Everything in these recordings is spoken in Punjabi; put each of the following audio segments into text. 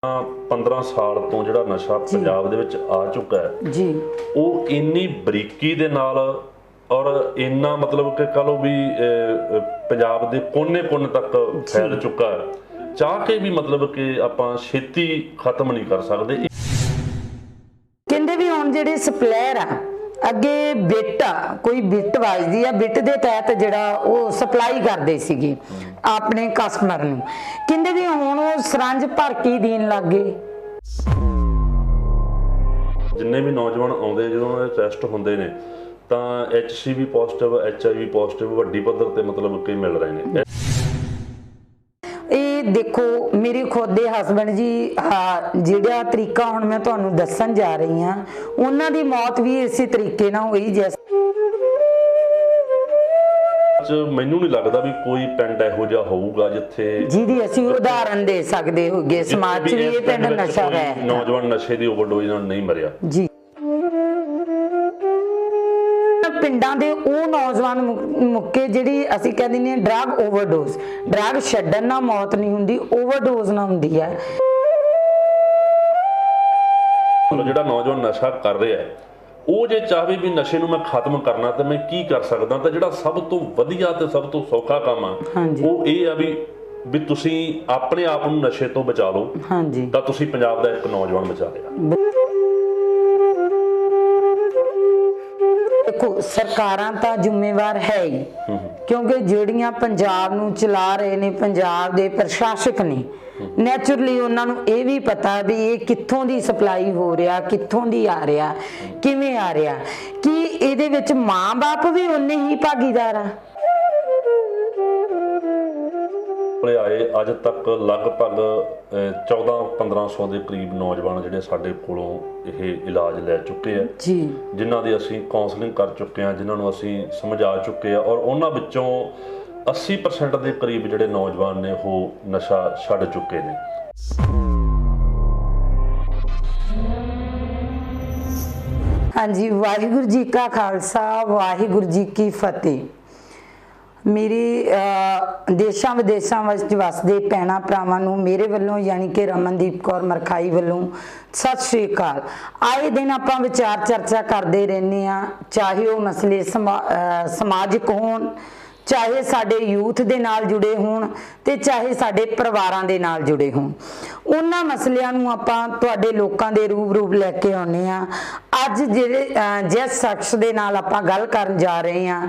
15 ਸਾਲ ਤੋਂ ਜਿਹੜਾ ਨਸ਼ਾ ਪੰਜਾਬ ਦੇ ਵਿੱਚ ਆ ਚੁੱਕਾ ਹੈ ਜੀ, ਉਹ ਇੰਨੀ ਬਰੀਕੀ ਦੇ ਨਾਲ ਔਰ ਇੰਨਾ ਮਤਲਬ ਕਿ ਕਹ ਲਓ ਵੀ ਪੰਜਾਬ ਦੇ ਕੋਨੇ-ਕੋਨੇ ਤੱਕ ਫੈਲ ਚੁੱਕਾ ਹੈ, ਚਾਹ ਕੇ ਵੀ ਮਤਲਬ ਕਿ ਆਪਾਂ ਛੇਤੀ ਖਤਮ ਨਹੀਂ ਕਰ ਸਕਦੇ। ਕਹਿੰਦੇ ਵੀ ਹੁਣ ਜਿਹੜੇ ਸਪਲਾਇਰ ਆ ਅੱਗੇ ਬਿੱਟ ਕੋਈ ਬਿੱਟ ਵੱਜਦੀ ਆ, ਬਿੱਟ ਦੇ ਤਹਿਤ ਜਿਹੜਾ ਉਹ ਸਪਲਾਈ ਕਰਦੇ ਸੀਗੇ ਆਪਣੇ ਕਸਟਮਰ ਨੂੰ, ਕਹਿੰਦੇ ਵੀ ਹੁਣ ਉਹ ਸਰੰਜ ਭਰ ਕੇ ਦੇਣ ਲੱਗ ਗਏ। ਜਿੰਨੇ ਵੀ ਨੌਜਵਾਨ ਆਉਂਦੇ ਜਦੋਂ ਇਹ ਟੈਸਟ ਹੁੰਦੇ ਨੇ ਤਾਂ HCV ਪੋਜ਼ਿਟਿਵ HIV ਪੋਜ਼ਿਟਿਵ ਵੱਡੀ ਪੱਧਰ ਤੇ ਮਤਲਬ ਕਿ ਮਿਲ ਰਹੇ ਨੇ। ਇਹ ਦੇਖੋ ਮੇਰੇ ਖੁਦ ਦੇ ਹਸਬੈਂਡ ਜੀ ਜਿਹੜਾ ਤਰੀਕਾ ਹੁਣ ਮੈਂ ਤੁਹਾਨੂੰ ਦੱਸਣ ਜਾ ਰਹੀ ਹਾਂ, ਉਹਨਾਂ ਦੀ ਮੌਤ ਵੀ ਇਸੇ ਤਰੀਕੇ ਨਾਲ ਹੋਈ ਜੈਸੇ ਮੈਨੂੰ ਨਹੀਂ ਲੱਗਦਾ ਵੀ ਕੋਈ ਪਿੰਡ ਇਹੋ ਜਿਹਾ ਹੋਊਗਾ ਜਿੱਥੇ ਜਿਹਦੀ ਅਸੀਂ ਉਦਾਹਰਨ ਦੇ ਸਕਦੇ ਹੋਗੇ ਸਮਾਜ 'ਚ ਵੀ ਇਹ ਪਿੰਡ ਨਸ਼ਾ ਹੈ, ਨੌਜਵਾਨ ਨਸ਼ੇ ਦੀ ਓਵਰਡੋਜ਼ ਨਾਲ ਨਹੀਂ ਮਰਿਆ ਜੀ। ਪਿੰਡਾਂ ਦੇ ਉਹ ਨੌਜਵਾਨ ਮੁੱਕੇ ਜਿਹੜੀ ਅਸੀਂ ਕਹਿੰਦੇ ਨੇ ਡਰਗ ਓਵਰਡੋਜ਼, ਡਰਗ ਛੱਡਣ ਨਾਲ ਮੌਤ ਨਹੀਂ ਹੁੰਦੀ, ਓਵਰਡੋਜ਼ ਨਾਲ ਹੁੰਦੀ ਹੈ। ਜਿਹੜਾ ਨੌਜਵਾਨ ਨਸ਼ਾ ਕਰ ਰਿਹਾ ਉਹ ਜੇ ਚਾਹੇ ਵੀ ਨਸ਼ੇ ਨੂੰ ਮੈਂ ਖਤਮ ਕਰਨਾ ਤਾਂ ਮੈਂ ਕੀ ਕਰ ਸਕਦਾ, ਤਾਂ ਜਿਹੜਾ ਸਭ ਤੋਂ ਵਧੀਆ ਤੇ ਸਭ ਤੋਂ ਸੌਖਾ ਕੰਮ ਆ ਉਹ ਇਹ ਆ ਵੀ ਤੁਸੀਂ ਆਪਣੇ ਆਪ ਨੂੰ ਨਸ਼ੇ ਤੋਂ ਬਚਾ ਲਓ, ਤਾਂ ਤੁਸੀਂ ਪੰਜਾਬ ਦਾ ਇੱਕ ਨੌਜਵਾਨ ਬਚਾ ਲਿਆ। ਦੇਖੋ ਸਰਕਾਰਾਂ ਤਾਂ ਜ਼ਿੰਮੇਵਾਰ ਹੈ ਹੀ, ਕਿਉਂਕਿ ਜਿਹੜੀਆਂ ਪੰਜਾਬ ਨੂੰ ਚਲਾ ਰਹੇ ਨੇ ਪੰਜਾਬ ਦੇ ਪ੍ਰਸ਼ਾਸਕ ਨੇ, ਨੈਚੁਰਲੀ ਉਹਨਾਂ ਨੂੰ ਇਹ ਵੀ ਪਤਾ ਵੀ ਇਹ ਕਿੱਥੋਂ ਦੀ ਸਪਲਾਈ ਹੋ ਰਿਹਾ, ਕਿੱਥੋਂ ਦੀ ਆ ਰਿਹਾ, ਕਿਵੇਂ ਆ ਰਿਹਾ, ਕਿ ਇਹਦੇ ਵਿੱਚ ਮਾਂ-ਬਾਪ ਵੀ ਉਨੇ ਹੀ ਭਾਗੀਦਾਰ ਆ। ਆਏ ਅੱਜ ਤੱਕ ਲਗਭਗ 1400-1500 ਦੇ ਕਰੀਬ ਨੌਜਵਾਨ ਜਿਹੜੇ ਸਾਡੇ ਕੋਲੋਂ ਇਹ ਇਲਾਜ ਲੈ ਚੁੱਕੇ ਆ ਜੀ, ਜਿਨ੍ਹਾਂ ਦੀ ਅਸੀਂ ਕਾਉਂਸਲਿੰਗ ਕਰ ਚੁੱਕੇ ਆ, ਜਿਨ੍ਹਾਂ ਨੂੰ ਅਸੀਂ ਸਮਝਾ ਚੁੱਕੇ ਆ, ਔਰ ਉਹਨਾਂ ਵਿੱਚੋਂ 80% ਦੇ ਕਰੀਬ ਜਿਹੜੇ ਨੌਜਵਾਨ ਨੇ ਉਹ ਨਸ਼ਾ ਛੱਡ ਚੁੱਕੇ ਨੇ। ਹਾਂਜੀ, ਵਾਹਿਗੁਰੂ ਜੀ ਕਾ ਖਾਲਸਾ, ਵਾਹਿਗੁਰੂ ਜੀ ਕੀ ਫਤਿਹ। ਮੇਰੇ ਦੇਸ਼ਾਂ ਵਿਦੇਸ਼ਾਂ ਵਿੱਚ ਵਸਦੇ ਭੈਣਾਂ ਭਰਾਵਾਂ ਨੂੰ ਮੇਰੇ ਵੱਲੋਂ ਯਾਨੀ ਕਿ ਰਮਨਦੀਪ ਕੌਰ ਮਰਖਾਈ ਵੱਲੋਂ ਸਤਿ ਸ਼੍ਰੀ ਅਕਾਲ। ਆਏ ਦਿਨ ਆਪਾਂ ਵਿਚਾਰ ਚਰਚਾ ਕਰਦੇ ਰਹਿੰਦੇ ਆ, ਚਾਹੇ ਉਹ ਮਸਲੇ ਸਮਾਜਿਕ ਹੋਣ, ਚਾਹੇ ਸਾਡੇ ਯੂਥ ਦੇ ਨਾਲ ਜੁੜੇ ਹੋਣ ਤੇ ਚਾਹੇ ਸਾਡੇ ਪਰਿਵਾਰਾਂ ਦੇ ਨਾਲ ਜੁੜੇ ਹੋਣ, ਉਹਨਾਂ ਮਸਲਿਆਂ ਨੂੰ ਆਪਾਂ ਤੁਹਾਡੇ ਲੋਕਾਂ ਦੇ ਰੂਪ ਲੈ ਕੇ ਆਉਂਦੇ ਆ। ਅੱਜ ਜਿਸ ਸ਼ਖਸ ਦੇ ਨਾਲ ਆਪਾਂ ਗੱਲ ਕਰਨ ਜਾ ਰਹੇ ਆ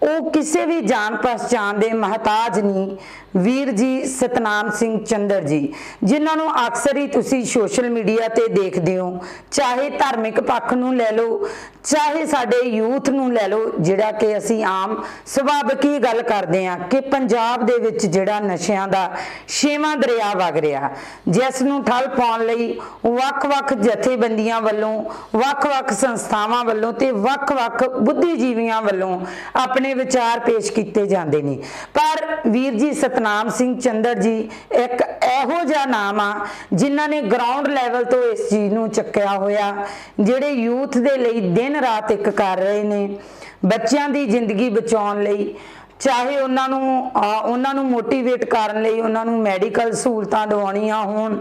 ਉਹ ਕਿਸੇ ਵੀ ਜਾਣ ਪਛਾਣ ਦੇ ਮਹਤਾਜ ਨਹੀਂ, ਵੀਰ ਜੀ ਸਤਨਾਮ ਸਿੰਘ ਚੰਦਰ ਜੀ, ਜਿਨ੍ਹਾਂ ਨੂੰ ਅਕਸਰ ਹੀ ਤੁਸੀਂ ਸੋਸ਼ਲ ਮੀਡੀਆ ਤੇ ਦੇਖਦੇ ਹੋ, ਚਾਹੇ ਧਾਰਮਿਕ ਪੱਖ ਨੂੰ ਲੈ ਲਓ, ਚਾਹੇ ਸਾਡੇ ਯੂਥ ਨੂੰ ਲੈ ਲਓ, ਜਿਹੜਾ ਕਿ ਅਸੀਂ ਆਮ ਸੁਭਾਵਿਕ ਹੀ ਗੱਲ ਕਰਦੇ ਹਾਂ ਕਿ ਪੰਜਾਬ ਦੇ ਵਿੱਚ ਜਿਹੜਾ ਨਸ਼ਿਆਂ ਦਾ 6ਵਾਂ ਦਰਿਆ ਵਗ ਰਿਹਾ, ਜਿਸ ਨੂੰ ਠੱਲ ਪਾਉਣ ਲਈ ਵੱਖ-ਵੱਖ ਜਥੇਬੰਦੀਆਂ ਵੱਲੋਂ, ਵੱਖ-ਵੱਖ ਸੰਸਥਾਵਾਂ ਵੱਲੋਂ ਤੇ ਵੱਖ-ਵੱਖ ਬੁੱਧੀਜੀਵੀਆਂ ਵੱਲੋਂ ਆਪਣੇ ਵਿਚਾਰ ਪੇਸ਼ ਕੀਤੇ ਜਾਂਦੇ ਨੇ। ਪਰ ਵੀਰ ਜੀ ਸਤਨਾਮ ਸਿੰਘ ਚੰਦਰ ਜੀ ਇੱਕ ਇਹੋ ਜਿਹਾ ਨਾਮ ਆ ਜਿਨ੍ਹਾਂ ਨੇ ਗਰਾਊਂਡ ਲੈਵਲ ਤੋਂ ਇਸ ਚੀਜ਼ ਨੂੰ ਚੱਕਿਆ ਹੋਇਆ, ਜਿਹੜੇ ਯੂਥ ਦੇ ਲਈ ਦਿਨ ਰਾਤ ਇੱਕ ਕਰ ਰਹੇ ਨੇ, ਬੱਚਿਆਂ ਦੀ ਜ਼ਿੰਦਗੀ ਬਚਾਉਣ ਲਈ, ਚਾਹੇ ਉਹਨਾਂ ਨੂੰ ਮੋਟੀਵੇਟ ਕਰਨ ਲਈ ਉਹਨਾਂ ਨੂੰ ਮੈਡੀਕਲ ਸਹੂਲਤਾਂ ਦਿਵਾਉਣੀਆਂ ਹੋਣ,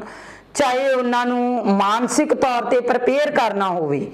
ਚਾਹੇ ਉਹਨਾਂ ਨੂੰ ਮਾਨਸਿਕ ਤੌਰ ਤੇ ਪ੍ਰਪੇਅਰ ਕਰਨਾ ਹੋਵੇ,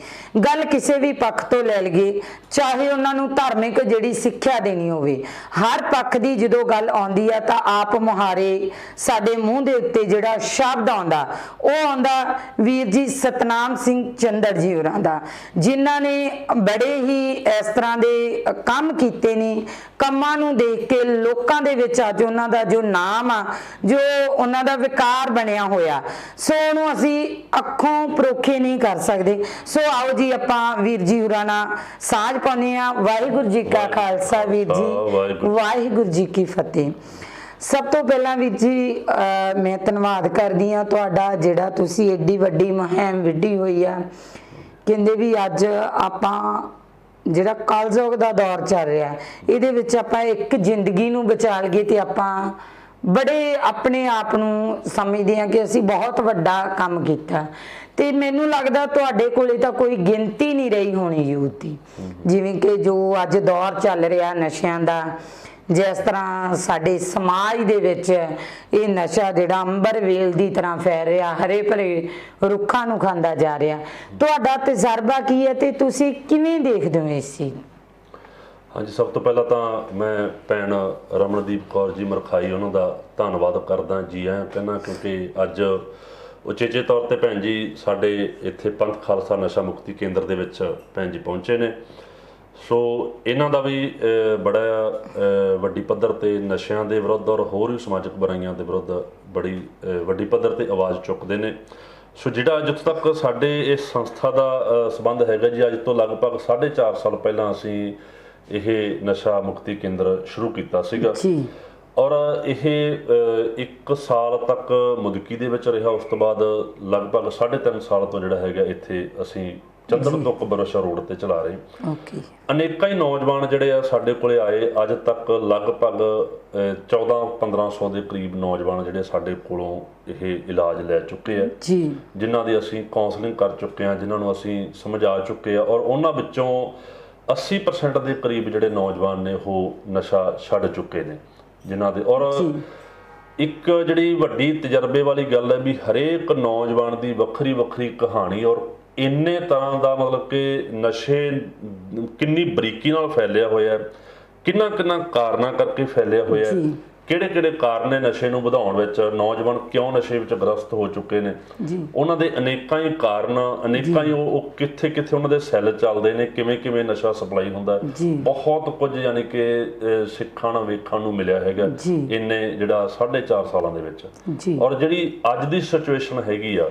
ਗੱਲ ਕਿਸੇ ਵੀ ਪੱਖ ਤੋਂ ਲੈ ਲਈਏ, ਚਾਹੇ ਉਹਨਾਂ ਨੂੰ ਧਾਰਮਿਕ ਜਿਹੜੀ ਸਿੱਖਿਆ ਦੇਣੀ ਹੋਵੇ, ਹਰ ਪੱਖ ਦੀ ਜਦੋਂ ਗੱਲ ਆਉਂਦੀ ਆ ਤਾਂ ਆਪ ਮੁਹਾਰੇ ਸਾਡੇ ਮੂੰਹ ਦੇ ਉੱਤੇ ਜਿਹੜਾ ਸ਼ਬਦ ਆਉਂਦਾ ਉਹ ਆਉਂਦਾ ਵੀਰ ਜੀ ਸਤਨਾਮ ਸਿੰਘ ਚੰਦਰ ਜੀ ਹੋਰਾਂ ਦਾ, ਜਿਨ੍ਹਾਂ ਨੇ ਬੜੇ ਹੀ ਇਸ ਤਰ੍ਹਾਂ ਦੇ ਕੰਮ ਕੀਤੇ ਨੇ। ਕੰਮਾਂ ਨੂੰ ਦੇਖ ਕੇ ਲੋਕਾਂ ਦੇ ਵਿੱਚ ਅੱਜ ਉਹਨਾਂ ਦਾ ਜੋ ਨਾਮ ਆ, ਜੋ ਉਹਨਾਂ ਦਾ ਵਿਕਾਰ ਬਣਿਆ ਹੋਇਆ, ਸੋ ਉਹਨੂੰ ਅਸੀਂ ਅੱਖੋਂ ਪਰੋਖੇ ਨਹੀਂ ਕਰ ਸਕਦੇ। ਸੋ ਆਓ ਜੀ ਆਪਾਂ ਵੀਰ ਜੀ ਹੋਰਾਂ ਨਾਲ ਸਾਂਝ ਪਾਉਂਦੇ ਆ। ਵਾਹਿਗੁਰੂ ਜੀ ਕਾ ਖਾਲਸਾ ਵੀਰ ਜੀ, ਵਾਹਿਗੁਰੂ ਜੀ ਕੀ ਫਤਿਹ। ਸਭ ਤੋਂ ਪਹਿਲਾਂ ਵੀਰ ਜੀ ਮੈਂ ਧੰਨਵਾਦ ਕਰਦੀ ਆ ਤੁਹਾਡਾ, ਜਿਹੜਾ ਤੁਸੀਂ ਏਡੀ ਵੱਡੀ ਮੁਹਿੰਮ ਵਿੱਢੀ ਹੋਈ ਆ। ਕਹਿੰਦੇ ਵੀ ਅੱਜ ਆਪਾਂ ਜਿਹੜਾ ਕਲਯੁਗ ਦਾ ਦੌਰ ਚੱਲ ਰਿਹਾ, ਇਹਦੇ ਵਿੱਚ ਆਪਾਂ ਇੱਕ ਜ਼ਿੰਦਗੀ ਨੂੰ ਬਚਾ ਲਈਏ ਤੇ ਆਪਾਂ ਬੜੇ ਆਪਣੇ ਆਪ ਨੂੰ ਸਮਝਦੇ ਹਾਂ ਕਿ ਅਸੀਂ ਬਹੁਤ ਵੱਡਾ ਕੰਮ ਕੀਤਾ। ਤੇ ਮੈਨੂੰ ਲੱਗਦਾ ਤੁਹਾਡੇ ਕੋਲੇ ਤਾਂ ਕੋਈ ਗਿਣਤੀ ਨਹੀਂ ਰਹੀ ਹੋਣੀ ਯੂਥ ਦੀ, ਜਿਵੇਂ ਕਿ ਜੋ ਅੱਜ ਦੌਰ ਚੱਲ ਰਿਹਾ ਨਸ਼ਿਆਂ ਦਾ, ਜਿਸ ਤਰ੍ਹਾਂ ਸਾਡੇ ਸਮਾਜ ਦੇ ਵਿੱਚ ਇਹ ਨਸ਼ਾ ਜਿਹੜਾ ਅੰਬਰ ਵੇਲ ਦੀ ਤਰ੍ਹਾਂ ਫੈਲ ਰਿਹਾ, ਹਰੇ ਭਰੇ ਰੁੱਖਾਂ ਨੂੰ ਖਾਂਦਾ ਜਾ ਰਿਹਾ, ਤੁਹਾਡਾ ਤਜਰਬਾ ਕੀ ਹੈ ਤੇ ਤੁਸੀਂ ਕਿਵੇਂ ਦੇਖਦੇ ਹੋ ਇਸ ਚੀਜ਼ ਨੂੰ? ਹਾਂਜੀ, ਸਭ ਤੋਂ ਪਹਿਲਾਂ ਤਾਂ ਮੈਂ ਭੈਣ ਰਮਨਦੀਪ ਕੌਰ ਜੀ ਮਰਖਾਈ ਉਹਨਾਂ ਦਾ ਧੰਨਵਾਦ ਕਰਦਾ, ਜੀ ਆਇਆਂ ਕਹਿੰਦਾ, ਕਿਉਂਕਿ ਅੱਜ ਉਚੇਚੇ ਤੌਰ ਤੇ ਭੈਣ ਜੀ ਸਾਡੇ ਇੱਥੇ ਪੰਥ ਖਾਲਸਾ ਨਸ਼ਾ ਮੁਕਤੀ ਕੇਂਦਰ ਦੇ ਵਿੱਚ ਭੈਣ ਜੀ ਪਹੁੰਚੇ ਨੇ। ਸੋ ਇਹਨਾਂ ਦਾ ਵੀ ਬੜਾ ਵੱਡੀ ਪੱਧਰ ਤੇ ਨਸ਼ਿਆਂ ਦੇ ਵਿਰੁੱਧ ਔਰ ਹੋਰ ਵੀ ਸਮਾਜਿਕ ਬੁਰਾਈਆਂ ਦੇ ਵਿਰੁੱਧ ਬੜੀ ਵੱਡੀ ਪੱਧਰ ਤੇ ਆਵਾਜ਼ ਚੁੱਕਦੇ ਨੇ। ਸੋ ਜਿਹੜਾ ਜਿੱਥੋਂ ਤੱਕ ਸਾਡੇ ਇਸ ਸੰਸਥਾ ਦਾ ਸੰਬੰਧ ਹੈਗਾ ਜੀ, ਅੱਜ ਤੋਂ ਲਗਭਗ 4.5 ਸਾਲ ਪਹਿਲਾਂ ਅਸੀਂ ਇਹ ਨਸ਼ਾ ਮੁਕਤੀ ਕੇਂਦਰ ਸ਼ੁਰੂ ਕੀਤਾ ਸੀਗਾ ਔਰ ਇਹ 1 ਸਾਲ ਤੱਕ ਮੁਦਕੀ ਦੇ ਵਿੱਚ ਰਿਹਾ। ਉਸ ਤੋਂ ਬਾਅਦ ਲਗਭਗ 3.5 ਸਾਲ ਤੋਂ ਜਿਹੜਾ ਹੈਗਾ ਇੱਥੇ ਅਸੀਂ ਚੰਦਨ ਤੋਂ ਬਰਸ਼ਾ ਰੋਡ ਤੇ ਚਲਾ ਰਹੇ। ਅਨੇਕਾਂ ਹੀ ਨੌਜਵਾਨ ਜਿਹੜੇ ਆ ਸਾਡੇ ਕੋਲੇ ਆਏ, ਅੱਜ ਤੱਕ ਲਗਭਗ 14-1500 ਦੇ ਕਰੀਬ ਨੌਜਵਾਨ ਜਿਹੜੇ ਸਾਡੇ ਕੋਲੋਂ ਇਹ ਇਲਾਜ ਲੈ ਚੁੱਕੇ ਆ, ਜਿਨ੍ਹਾਂ ਦੀ ਅਸੀਂ ਕਾਉਂਸਲਿੰਗ ਕਰ ਚੁੱਕੇ ਆ, ਜਿਨ੍ਹਾਂ ਨੂੰ ਅਸੀਂ ਸਮਝਾ ਚੁੱਕੇ ਆ ਔਰ ਉਹਨਾਂ ਵਿੱਚੋਂ 80% ਦੇ ਕਰੀਬ ਜਿਹੜੇ ਨੌਜਵਾਨ ਨੇ ਉਹ ਨਸ਼ਾ ਛੱਡ ਚੁੱਕੇ ਨੇ, ਜਿਨ੍ਹਾਂ ਦੇ। ਔਰ ਇੱਕ ਜਿਹੜੀ ਵੱਡੀ ਤਜਰਬੇ ਵਾਲੀ ਗੱਲ ਹੈ ਵੀ ਹਰੇਕ ਨੌਜਵਾਨ ਦੀ ਵੱਖਰੀ ਵੱਖਰੀ ਕਹਾਣੀ ਔਰ ਇੰਨੇ ਤਰ੍ਹਾਂ ਦਾ ਮਤਲਬ ਕਿ ਨਸ਼ੇ ਕਿੰਨੀ ਬਰੀਕੀ ਨਾਲ ਫੈਲਿਆ ਹੋਇਆ, ਕਿੰਨਾ ਕਾਰਨਾਂ ਕਰਕੇ ਫੈਲਿਆ ਹੋਇਆ, ਕਿਹੜੇ ਕਾਰਨ ਨੇ ਨਸ਼ੇ ਨੂੰ ਵਧਾਉਣ ਵਿੱਚ, ਨੌਜਵਾਨ ਕਿਉਂ ਨਸ਼ੇ ਵਿੱਚ ਗ੍ਰਸਤ ਹੋ ਚੁੱਕੇ ਨੇ, ਉਹਨਾਂ ਦੇ ਅਨੇਕਾਂ ਹੀ ਕਾਰਨ, ਅਨੇਕਾਂ ਹੀ ਉਹ ਕਿੱਥੇ ਉਹਨਾਂ ਦੇ ਸੈੱਲ ਚੱਲਦੇ ਨੇ, ਕਿਵੇਂ ਨਸ਼ਾ ਸਪਲਾਈ ਹੁੰਦਾ, ਬਹੁਤ ਕੁਝ ਯਾਨੀ ਕਿ ਸਿੱਖਣ ਵੇਖਣ ਨੂੰ ਮਿਲਿਆ ਹੈਗਾ ਇੰਨੇ ਜਿਹੜਾ 4.5 ਸਾਲਾਂ ਦੇ ਵਿੱਚ। ਔਰ ਜਿਹੜੀ ਅੱਜ ਦੀ ਸਿਚੁਏਸ਼ਨ ਹੈਗੀ ਆ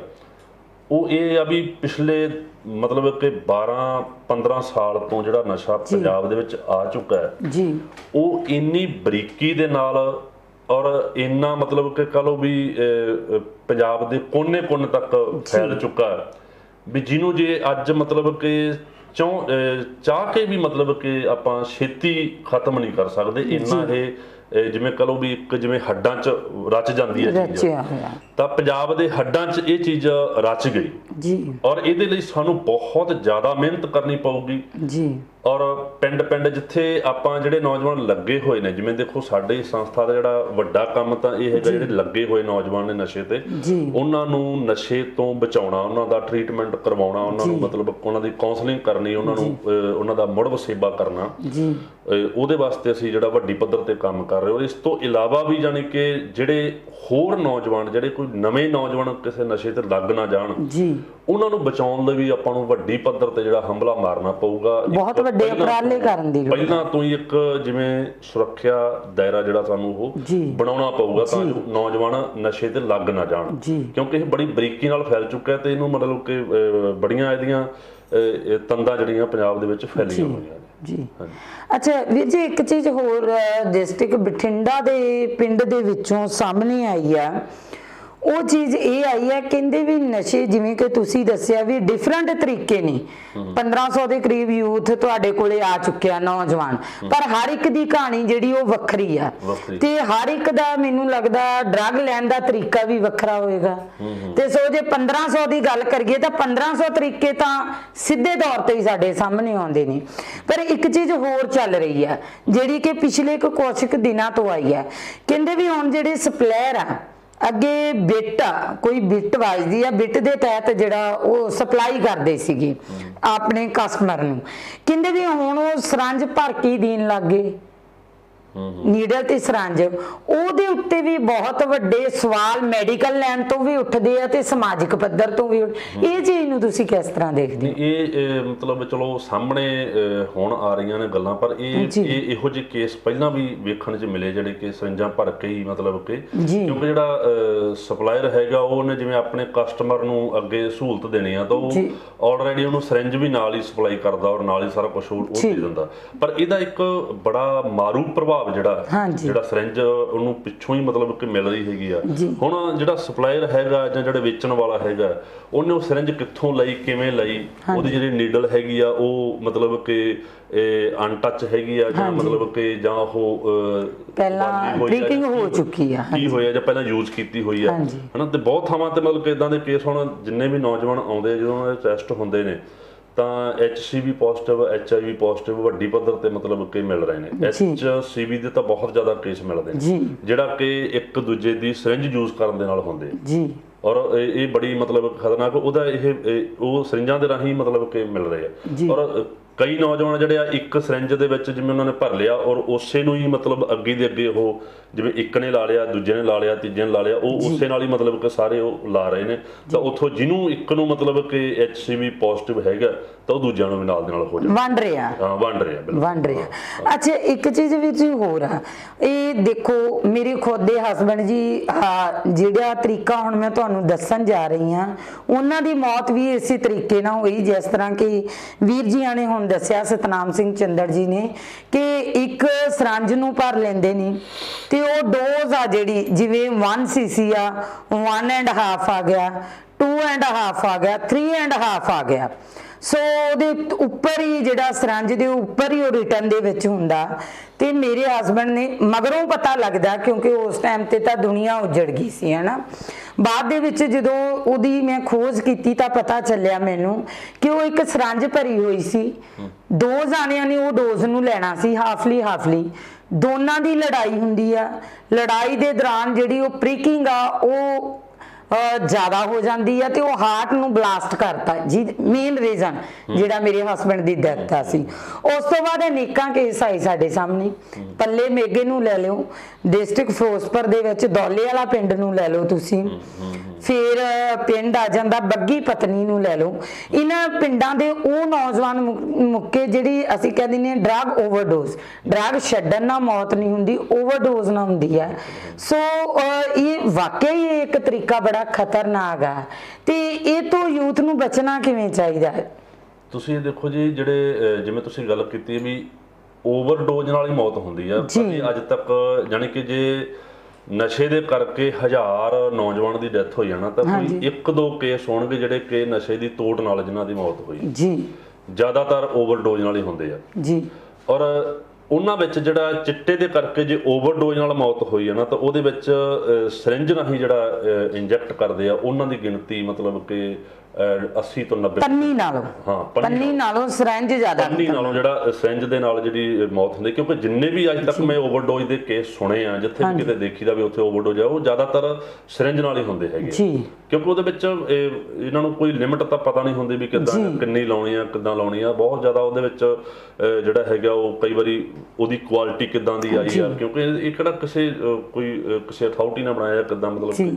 ਉਹ ਇਹ ਆ ਵੀ ਪਿਛਲੇ ਮਤਲਬ ਕਿ 12-15 ਸਾਲ ਤੋਂ ਜਿਹੜਾ ਨਸ਼ਾ ਪੰਜਾਬ ਦੇ ਵਿੱਚ ਆ ਚੁੱਕਾ ਹੈ, ਉਹ ਇੰਨੀ ਬਰੀਕੀ ਦੇ ਨਾਲ ਔਰ ਇੰਨਾ ਮਤਲਬ ਕਿ ਕਹ ਲਓ ਵੀ ਪੰਜਾਬ ਦੇ ਕੋਨੇ ਤੱਕ ਫੈਲ ਚੁੱਕਾ ਹੈ ਵੀ ਜਿਹਨੂੰ ਜੇ ਅੱਜ ਮਤਲਬ ਕਿ ਚਾਹ ਕੇ ਵੀ ਮਤਲਬ ਕਿ ਆਪਾਂ ਛੇਤੀ ਖਤਮ ਨਹੀਂ ਕਰ ਸਕਦੇ। ਇੰਨਾ ਇਹ ਜਿਵੇਂ ਕਹ ਲਓ ਵੀ ਇੱਕ ਜਿਵੇਂ ਹੱਡਾਂ 'ਚ ਰਚ ਜਾਂਦੀ ਹੈ ਚੀਜ਼, ਤਾਂ ਪੰਜਾਬ ਦੇ ਹੱਡਾਂ 'ਚ ਇਹ ਚੀਜ਼ ਰਚ ਗਈ ਔਰ ਇਹਦੇ ਲਈ ਸਾਨੂੰ ਬਹੁਤ ਜ਼ਿਆਦਾ ਮਿਹਨਤ ਕਰਨੀ ਪਊਗੀ। ਔਰ ਪਿੰਡ ਜਿੱਥੇ ਆਪਾਂ ਜਿਹੜੇ ਨੌਜਵਾਨ ਲੱਗੇ ਹੋਏ ਨੇ, ਜਿਵੇਂ ਦੇਖੋ ਸਾਡੀ ਸੰਸਥਾ ਦਾ ਜਿਹੜਾ ਵੱਡਾ ਕੰਮ ਤਾਂ ਇਹ ਹੈਗਾ, ਜਿਹੜੇ ਲੱਗੇ ਹੋਏ ਨੌਜਵਾਨ ਨੇ ਨਸ਼ੇ ਤੇ, ਉਹਨਾਂ ਨੂੰ ਨਸ਼ੇ ਤੋਂ ਬਚਾਉਣਾ, ਉਹਨਾਂ ਦਾ ਟ੍ਰੀਟਮੈਂਟ ਕਰਵਾਉਣਾ, ਉਹਨਾਂ ਨੂੰ ਮਤਲਬ ਉਹਨਾਂ ਦੀ ਕਾਉਂਸਲਿੰਗ ਕਰਨੀ, ਉਹਨਾਂ ਨੂੰ ਉਹਨਾਂ ਦਾ ਮੁੜ ਵਸੇਬਾ ਕਰਨਾ, ਉਹਦੇ ਵਾਸਤੇ ਅਸੀਂ ਜਿਹੜਾ ਵੱਡੀ ਪੱਧਰ ਤੇ ਕੰਮ ਕਰ ਰਹੇ। ਔਰ ਇਸ ਤੋਂ ਇਲਾਵਾ ਵੀ ਜਾਣੀ ਕਿ ਜਿਹੜੇ ਹੋਰ ਨੌਜਵਾਨ, ਜਿਹੜੇ ਕੋਈ ਨਵੇਂ ਨੌਜਵਾਨ ਕਿਸੇ ਨਸ਼ੇ ਤੇ ਲੱਗ ਨਾ ਜਾਣ, ਉਹਨਾਂ ਨੂੰ ਬਚਾਉਣ ਲਈ ਵੀ ਆਪਾਂ ਨੂੰ ਵੱਡੀ ਪੱਧਰ ਤੇ ਜਿਹੜਾ ਹਮਲਾ ਮਾਰਨਾ ਪਊਗਾ। ਬਹੁਤ ਵੱਡੇ ਉਪਰਾਲੇ ਕਰਨ ਦੀ ਲੋੜ, ਪਹਿਲਾਂ ਤੋਂ ਹੀ ਇੱਕ ਜਿਵੇਂ ਸੁਰੱਖਿਆ ਦਾਇਰਾ ਜਿਹੜਾ ਸਾਨੂੰ ਉਹ ਬਣਾਉਣਾ ਪਊਗਾ ਤਾਂ ਜੋ ਨੌਜਵਾਨ ਨਸ਼ੇ ਤੇ ਲੱਗ ਨਾ ਜਾਣ, ਕਿਉਂਕਿ ਇਹ ਬੜੀ ਬਰੀਕੀ ਨਾਲ ਫੈਲ ਚੁੱਕਾ ਤੇ ਇਹਨੂੰ ਮਤਲਬ ਕਿ ਬੜੀਆਂ ਇਹਦੀਆਂ ਤੰਦਾਂ ਜਿਹੜੀਆਂ ਪੰਜਾਬ ਦੇ ਵਿੱਚ ਫੈਲੀਆਂ ਹੋਈਆਂ ਨੇ। ਅੱਛਾ ਵੀਰ ਜੀ, ਇੱਕ ਚੀਜ਼ ਹੋਰ ਡਿਸਟ੍ਰਿਕਟ ਬਠਿੰਡਾ ਦੇ ਪਿੰਡ ਦੇ ਵਿੱਚੋਂ ਸਾਹਮਣੇ ਆਈ ਆ, ਉਹ ਚੀਜ਼ ਇਹ ਆਈ ਹੈ, ਕਹਿੰਦੇ ਵੀ ਨਸ਼ੇ ਜਿਵੇਂ ਕਿ ਤੁਸੀਂ ਦੱਸਿਆ ਵੀ ਡਿਫਰੈਂਟ ਤਰੀਕੇ ਨੇ, 1500 ਦੇ ਕਰੀਬ ਯੂਥ ਤੁਹਾਡੇ ਕੋਲੇ ਆ ਚੁੱਕਿਆ ਨੌਜਵਾਨ, ਪਰ ਹਰ ਇੱਕ ਦੀ ਕਹਾਣੀ ਜਿਹੜੀ ਉਹ ਵੱਖਰੀ ਆ ਤੇ ਹਰ ਇੱਕ ਦਾ ਮੈਨੂੰ ਲੱਗਦਾ ਡਰੱਗ ਲੈਣ ਦਾ ਤਰੀਕਾ ਵੀ ਵੱਖਰਾ ਹੋਏਗਾ। ਤੇ ਸੋ ਜੇ 1500 ਦੀ ਗੱਲ ਕਰੀਏ ਤਾਂ 1500 ਤਰੀਕੇ ਤਾਂ ਸਿੱਧੇ ਤੌਰ ਤੇ ਹੀ ਸਾਡੇ ਸਾਹਮਣੇ ਆਉਂਦੇ ਨੇ, ਪਰ ਇੱਕ ਚੀਜ਼ ਹੋਰ ਚੱਲ ਰਹੀ ਹੈ ਜਿਹੜੀ ਕਿ ਪਿਛਲੇ ਕੁਝ ਦਿਨਾਂ ਤੋਂ ਆਈ ਹੈ। ਕਹਿੰਦੇ ਵੀ ਹੁਣ ਜਿਹੜੇ ਸਪਲਾਇਰ ਆ, ਅੱਗੇ ਬਿੱਟ ਕੋਈ ਬਿੱਟ ਵੱਜਦੀ ਆ, ਬਿੱਟ ਦੇ ਤਹਿਤ ਜਿਹੜਾ ਉਹ ਸਪਲਾਈ ਕਰਦੇ ਸੀਗੇ ਆਪਣੇ ਕਸਟਮਰ ਨੂੰ, ਕਹਿੰਦੇ ਵੀ ਹੁਣ ਉਹ ਸਰੰਜ ਭਰ ਕੇ ਦੇਣ ਲੱਗ ਗਏ, ਨੀਡਲ ਤੇ ਸਰੰਜ। ਉਹਦੇ ਉੱਤੇ ਵੀ ਬਹੁਤ ਵੱਡੇ ਸਵਾਲ ਮੈਡੀਕਲ ਲਾਈਨ ਤੋਂ ਵੀ ਉੱਠਦੇ ਆ ਤੇ ਸਮਾਜਿਕ ਪੱਧਰ ਤੋਂ ਵੀ। ਇਹ ਚੀਜ਼ ਨੂੰ ਤੁਸੀਂ ਕਿਸ ਤਰ੍ਹਾਂ ਦੇਖਦੇ ਹੋ? ਇਹ ਮਤਲਬ ਚਲੋ ਸਾਹਮਣੇ ਹੁਣ ਆ ਰਹੀਆਂ ਨੇ ਗੱਲਾਂ, ਪਰ ਇਹ ਇਹੋ ਜਿਹੇ ਕੇਸ ਪਹਿਲਾਂ ਵੀ ਵੇਖਣ 'ਚ ਮਿਲੇ ਜਿਹੜੇ ਕਿ ਸਰੰਜਾਂ ਭਰ ਕੇ ਹੀ ਮਤਲਬ ਕਿ, ਕਿਉਂਕਿ ਜਿਹੜਾ ਸਪਲਾਇਰ ਹੈਗਾ ਉਹਨੇ ਜਿਵੇਂ ਆਪਣੇ ਕਸਟਮਰ ਨੂੰ ਅੱਗੇ ਸਹੂਲਤ ਦੇਣੀ ਆ ਤਾਂ ਉਹ ਆਲਰੇਡੀ ਉਹਨੂੰ ਸਰੰਜ ਵੀ ਨਾਲ ਹੀ ਸਪਲਾਈ ਕਰਦਾ ਔਰ ਨਾਲ ਹੀ ਸਾਰਾ ਕੁਝ ਉਹ ਦੇ ਦਿੰਦਾ। ਪਰ ਇਹਦਾ ਇੱਕ ਬੜਾ ਮਾਰੂ ਪ੍ਰਭਾਵ ਜਿਹੜਾ ਸਰੰਜ ਉਹਨੂੰ ਪਿੱਛੋਂ ਹੀ ਮਤਲਬ ਕਿ ਮਿਲ ਰਹੀ ਹੈਗੀ ਆ। ਹੁਣ ਜਿਹੜਾ ਸਪਲਾਇਰ ਹੈਗਾ ਜਾਂ ਜਿਹੜਾ ਵੇਚਣ ਵਾਲਾ ਹੈਗਾ, ਉਹਨੇ ਉਹ ਸਰੰਜ ਕਿੱਥੋਂ ਲਈ, ਕਿਵੇਂ ਲਈ, ਉਹਦੀ ਜਿਹੜੀ ਨੀਡਲ ਹੈਗੀ ਆ ਉਹ ਮਤਲਬ ਕਿ ਅਨਟੱਚ ਹੈਗੀ ਆ ਜਾਂ ਮਤਲਬ ਕਿ ਜਾਂ ਉਹ ਪਹਿਲਾਂ ਟ੍ਰੀਟਿੰਗ ਹੋ ਚੁੱਕੀ ਆ, ਕੀ ਹੋਇਆ ਜਾਂ ਪਹਿਲਾਂ ਯੂਜ਼ ਕੀਤੀ ਹੋਈ ਆ, ਹਨਾ। ਤੇ ਬਹੁਤ ਥਾਵਾਂ ਤੇ ਮਤਲਬ ਕਿ ਇਦਾਂ ਦੇ ਕੇਸ ਹੁਣ ਜਿੰਨੇ ਵੀ ਨੌਜਵਾਨ ਆਉਂਦੇ ਜਦੋਂ ਉਹਨਾਂ ਦੇ ਟੈਸਟ ਹੁੰਦੇ ਨੇ ਤਾਂ HCV ਪੋਜ਼ਿਟਿਵ HIV ਪੋਜ਼ਿਟਿਵ ਵੱਡੀ ਪੱਧਰ ਤੇ ਮਤਲਬ ਕਿ ਮਿਲ ਰਹੇ ਨੇ। HCV ਦੇ ਤਾਂ ਬਹੁਤ ਜ਼ਿਆਦਾ ਕੇਸ ਮਿਲਦੇ ਨੇ ਜਿਹੜਾ ਕਿ ਇੱਕ ਦੂਜੇ ਦੀ ਸਿਰਿੰਜ ਯੂਜ਼ ਕਰਨ ਦੇ ਨਾਲ ਹੁੰਦੇ ਜੀ, ਔਰ ਇਹ ਬੜੀ ਮਤਲਬ ਖਤਰਨਾਕ ਉਹਦਾ ਉਹ ਸਿਰਿੰਜਾਂ ਦੇ ਰਾਹੀਂ ਮਤਲਬ ਕਿ ਮਿਲ ਰਹੇ ਆ। ਔਰ ਕਈ ਨੌਜਵਾਨ ਜਿਹੜੇ ਆ ਇੱਕ ਸਿਰਿੰਜ ਦੇ ਵਿੱਚ ਜਿਵੇਂ ਉਹਨਾਂ ਨੇ ਭਰ ਲਿਆ ਔਰ ਉਸੇ ਨੂੰ ਹੀ ਮਤਲਬ ਅੱਗੇ ਦੇ ਅੱਗੇ ਉਹ ਜਿਵੇਂ ਇੱਕ ਨੇ ਲਾ ਲਿਆ, ਦੂਜੇ ਨੇ ਲਾ ਲਿਆ, ਤੀਜੇ ਨੇ ਲਾ ਲਿਆ, ਉਹ ਉਸੇ ਨਾਲ ਹੀ ਮਤਲਬ ਕਿ ਸਾਰੇ ਉਹ ਲਾ ਰਹੇ ਨੇ। ਤਾਂ ਉੱਥੋਂ ਜਿਹਨੂੰ ਇੱਕ ਨੂੰ ਮਤਲਬ ਕਿ HCV ਪੋਜ਼ਿਟਿਵ ਹੈਗਾ ਤਾਂ ਉਹ ਦੂਜਿਆਂ ਨੂੰ ਵੀ ਨਾਲ ਦੇ ਨਾਲ ਹੋ ਜਾਂਦਾ, ਵੰਡ ਰਿਹਾ। ਹਾਂ ਵੰਡ ਰਿਹਾ, ਬਿਲਕੁਲ ਵੰਡ ਰਿਹਾ। ਅੱਛਾ, ਇੱਕ ਚੀਜ਼ ਵਿੱਚ ਹੋਰ ਆ, ਇਹ ਦੇਖੋ ਮੇਰੇ ਖੁਦ ਦੇ ਹਸਬੈਂਡ ਜੀ ਜਿਹੜਾ ਤਰੀਕਾ ਹੁਣ ਮੈਂ ਤੁਹਾਨੂੰ ਦੱਸਣ ਜਾ ਰਹੀ ਹਾਂ, ਉਹਨਾਂ ਦੀ ਮੌਤ ਵੀ ਇਸੇ ਤਰੀਕੇ ਨਾਲ ਹੋਈ ਜਿਸ ਤਰ੍ਹਾਂ ਕਿ ਵੀਰ ਜੀਆਂ ਨੇ ਹੁਣ ਦੱਸਿਆ, ਸਤਨਾਮ ਸਿੰਘ ਚੰਦਰ ਜੀ ਨੇ, ਕਿ ਇੱਕ ਸਰੰਜ ਨੂੰ ਭਰ ਲੈਂਦੇ ਨੇ ਤੇ ਉਹ ਡੋਜ਼ ਆ ਜਿਹੜੀ ਜਿਵੇਂ 1 cc ਆ, 1.5 ਆ ਗਿਆ, 2.5 ਆ ਗਿਆ, 3.5 ਆ ਗਿਆ। ਸੋ ਉਹਦੇ ਉੱਪਰ ਹੀ ਜਿਹੜਾ ਸਰੰਜ ਦੇ ਉੱਪਰ ਹੀ ਉਹ ਰਿਟਰਨ ਦੇ ਵਿੱਚ ਹੁੰਦਾ। ਤੇ ਮੇਰੇ ਹਸਬੈਂਡ ਨੇ ਮਗਰੋਂ ਪਤਾ ਲੱਗਦਾ, ਕਿਉਂਕਿ ਉਸ ਟਾਈਮ ਤੇ ਤਾਂ ਦੁਨੀਆ ਉਜੜ ਗਈ ਸੀ, ਹੈ ਨਾ। ਬਾਅਦ ਦੇ ਵਿੱਚ ਜਦੋਂ ਉਹਦੀ ਮੈਂ ਖੋਜ ਕੀਤੀ ਤਾਂ ਪਤਾ ਚੱਲਿਆ ਮੈਨੂੰ ਕਿ ਉਹ ਇੱਕ ਸਰੰਜ ਭਰੀ ਹੋਈ ਸੀ, 2 ਜਾਣਿਆਂ ਨੇ ਉਹ ਡੋਜ਼ ਨੂੰ ਲੈਣਾ ਸੀ, ਹਾਫਲੀ ਦੋਨਾਂ ਦੀ ਲੜਾਈ ਹੁੰਦੀ ਆ। ਲੜਾਈ ਦੇ ਦੌਰਾਨ ਜਿਹੜੀ ਉਹ ਪ੍ਰਿਕਿੰਗ ਆ ਉਹ ਜ਼ਿਆਦਾ ਹੋ ਜਾਂਦੀ ਆ ਤੇ ਉਹ ਹਾਰਟ ਨੂੰ ਬਲਾਸਟ ਕਰਤਾ ਜੀ, ਮੇਨ ਰੀਜ਼ਨ ਜਿਹੜਾ ਮੇਰੇ ਹਸਬੈਂਡ ਦੀ ਡੈਥ ਆ ਸੀ। ਉਸ ਤੋਂ ਬਾਅਦ ਅਨੇਕਾਂ ਕੇਸ ਆਏ ਸਾਡੇ ਸਾਹਮਣੇ। ਪੱਲੇ ਮੇਗੇ ਨੂੰ ਲੈ ਲਿਓ, ਡਿਸਟ੍ਰਿਕਟ ਫਿਰੋਜ਼ਪੁਰ ਦੇ ਵਿੱਚ ਦੌਲੇ ਵਾਲਾ ਪਿੰਡ ਨੂੰ ਲੈ ਲਓ ਤੁਸੀਂ, ਫਿਰ ਪਿੰਡ ਆ ਜਾਂਦਾ ਬੱਗੀ ਪਤਨੀ ਨੂੰ ਲੈ ਲਓ। ਇਹਨਾਂ ਪਿੰਡਾਂ ਦੇ ਉਹ ਨੌਜਵਾਨ ਮੁੱਕੇ ਜਿਹੜੀ ਅਸੀਂ ਕਹਿੰਦੇ ਨੇ ਡਰਗ ਓਵਰਡੋਜ਼, ਡਰਗ ਛੱਡਣ ਨਾਲ ਮੌਤ ਨਹੀਂ ਹੁੰਦੀ, ਓਵਰਡੋਜ਼ ਨਾਲ ਹੁੰਦੀ ਹੈ। ਸੋ ਇਹ ਵਾਕਿਆ ਹੀ ਇੱਕ ਤਰੀਕਾ ਬੜਾ ਖਤਰਨਾਕ ਆ। ਤੇ ਇਹ ਤੋਂ ਯੂਥ ਨੂੰ ਬਚਣਾ ਕਿਵੇਂ ਚਾਹੀਦਾ ਹੈ? ਤੁਸੀਂ ਇਹ ਦੇਖੋ ਜੀ, ਜਿਹੜੇ ਜਿਵੇਂ ਤੁਸੀਂ ਗੱਲ ਕੀਤੀ ਵੀ ਓਵਰਡੋਜ਼ ਨਾਲ ਹੀ ਮੌਤ ਹੁੰਦੀ ਆ, ਅੱਜ ਤੱਕ ਜਾਣੀ ਕਿ ਜੇ ਨਸ਼ੇ ਦੇ ਕਰਕੇ 1000 ਨੌਜਵਾਨ ਦੀ ਡੈਥ ਹੋ ਜਾਣਾ ਤਾਂ ਕੋਈ 1-2 ਕੇਸ ਹੋਣਗੇ ਜਿਹੜੇ ਕਿ ਨਸ਼ੇ ਦੀ ਤੋੜ ਨਾਲ ਜਿਨ੍ਹਾਂ ਦੀ ਮੌਤ ਹੋਈ ਜੀ। ਜ਼ਿਆਦਾਤਰ ਓਵਰਡੋਜ਼ ਨਾਲ ਹੀ ਹੁੰਦੇ ਆ ਜੀ। ਔਰ ਉਹਨਾਂ ਵਿੱਚ ਜਿਹੜਾ ਚਿੱਟੇ ਦੇ ਕਰਕੇ ਜੇ ਓਵਰਡੋਜ਼ ਨਾਲ ਮੌਤ ਹੋਈ ਹੈ ਨਾ ਤਾਂ ਉਹਦੇ ਵਿੱਚ ਸਿਰਿੰਜ ਰਾਹੀਂ ਜਿਹੜਾ ਇੰਜੈਕਟ ਕਰਦੇ ਆ ਉਹਨਾਂ ਦੀ ਗਿਣਤੀ ਮਤਲਬ ਕਿ 80 ਤੋਂ 90 ਪੰਨੀ ਨਾਲੋਂ, ਹਾਂ ਪੰਨੀ ਨਾਲੋਂ ਸਿਰਿੰਜ ਜ਼ਿਆਦਾ, ਪੰਨੀ ਨਾਲੋਂ ਜਿਹੜਾ ਸਿਰਿੰਜ ਦੇ ਨਾਲ ਜਿਹੜੀ ਮੌਤ ਹੁੰਦੀ। ਕਿਉਂਕਿ ਜਿੰਨੇ ਵੀ ਅੱਜ ਤੱਕ ਮੈਂ ਓਵਰਡੋਜ਼ ਦੇ ਕੇਸ ਸੁਣੇ ਆ, ਜਿੱਥੇ ਵੀ ਕਿਤੇ ਦੇਖੀਦਾ ਵੀ ਉੱਥੇ ਓਵਰਡੋਜ਼ ਆ, ਉਹ ਜ਼ਿਆਦਾਤਰ ਸਿਰਿੰਜ ਨਾਲ ਹੀ ਹੁੰਦੇ ਹੈਗੇ ਜੀ। ਕਿਉਂਕਿ ਉਹਦੇ ਵਿੱਚ ਇਹਨਾਂ ਨੂੰ ਕੋਈ ਲਿਮਿਟ ਤਾਂ ਪਤਾ ਨਹੀਂ ਹੁੰਦੀ ਵੀ ਕਿੱਦਾਂ ਕਿੰਨੀ ਲਾਉਣੀ ਆ, ਕਿੱਦਾਂ ਲਾਉਣੀ ਆ। ਬਹੁਤ ਜ਼ਿਆਦਾ ਉਹਦੇ ਵਿੱਚ ਜਿਹੜਾ ਹੈਗਾ ਉਹ ਕਈ ਵਾਰੀ ਉਹਦੀ ਕੁਆਲਿਟੀ ਕਿੱਦਾਂ ਦੀ ਆਈ ਆ, ਕਿਉਂਕਿ ਇਹ ਕਿਹੜਾ ਕਿਸੇ ਅਥਾਰਟੀ ਨਾਲ ਬਣਾਇਆ ਕਿੱਦਾਂ, ਮਤਲਬ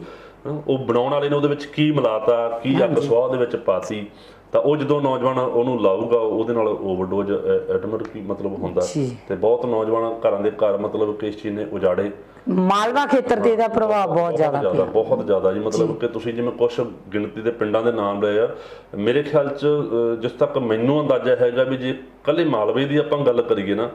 ਉਹ ਬਣਾਉਣ ਵਾਲੇ ਨੇ ਉਹਦੇ ਵਿੱਚ ਕੀ ਮਿਲਾਤਾ, ਕੀ ਅੱਗ ਸਵਾਹ ਦੇ ਵਿੱਚ ਪਾਤੀ, ਤਾਂ ਉਹ ਜਦੋਂ ਨੌਜਵਾਨ ਉਹਨੂੰ ਲਾਊਗਾ ਉਹਦੇ ਨਾਲ ਓਵਰਡੋਜ਼ ਆਟੋਮੈਟਿਕ ਮਤਲਬ ਹੁੰਦਾ। ਤੇ ਬਹੁਤ ਨੌਜਵਾਨ ਘਰਾਂ ਦੇ ਘਰ ਮਤਲਬ ਕਿ ਇਸ ਚੀਜ਼ ਨੇ ਉਜਾੜੇ। ਮਾਲਵਾ ਖੇਤਰ ਤੇ ਇਹਦਾ ਪ੍ਰਭਾਵ ਬਹੁਤ ਜ਼ਿਆਦਾ ਜੀ। ਮਤਲਬ ਕਿ ਤੁਸੀਂ ਜਿਵੇਂ ਕੁਝ ਗਿਣਤੀ ਦੇ ਪਿੰਡਾਂ ਦੇ ਨਾਮ ਲਏ ਆ, ਮੇਰੇ ਖਿਆਲ 'ਚ ਜਿਸ ਤੱਕ ਮੈਨੂੰ ਅੰਦਾਜ਼ਾ ਹੈਗਾ ਵੀ ਜੇ ਇਕੱਲੇ ਮਾਲਵੇ ਦੀ ਆਪਾਂ ਗੱਲ ਕਰੀਏ ਨਾ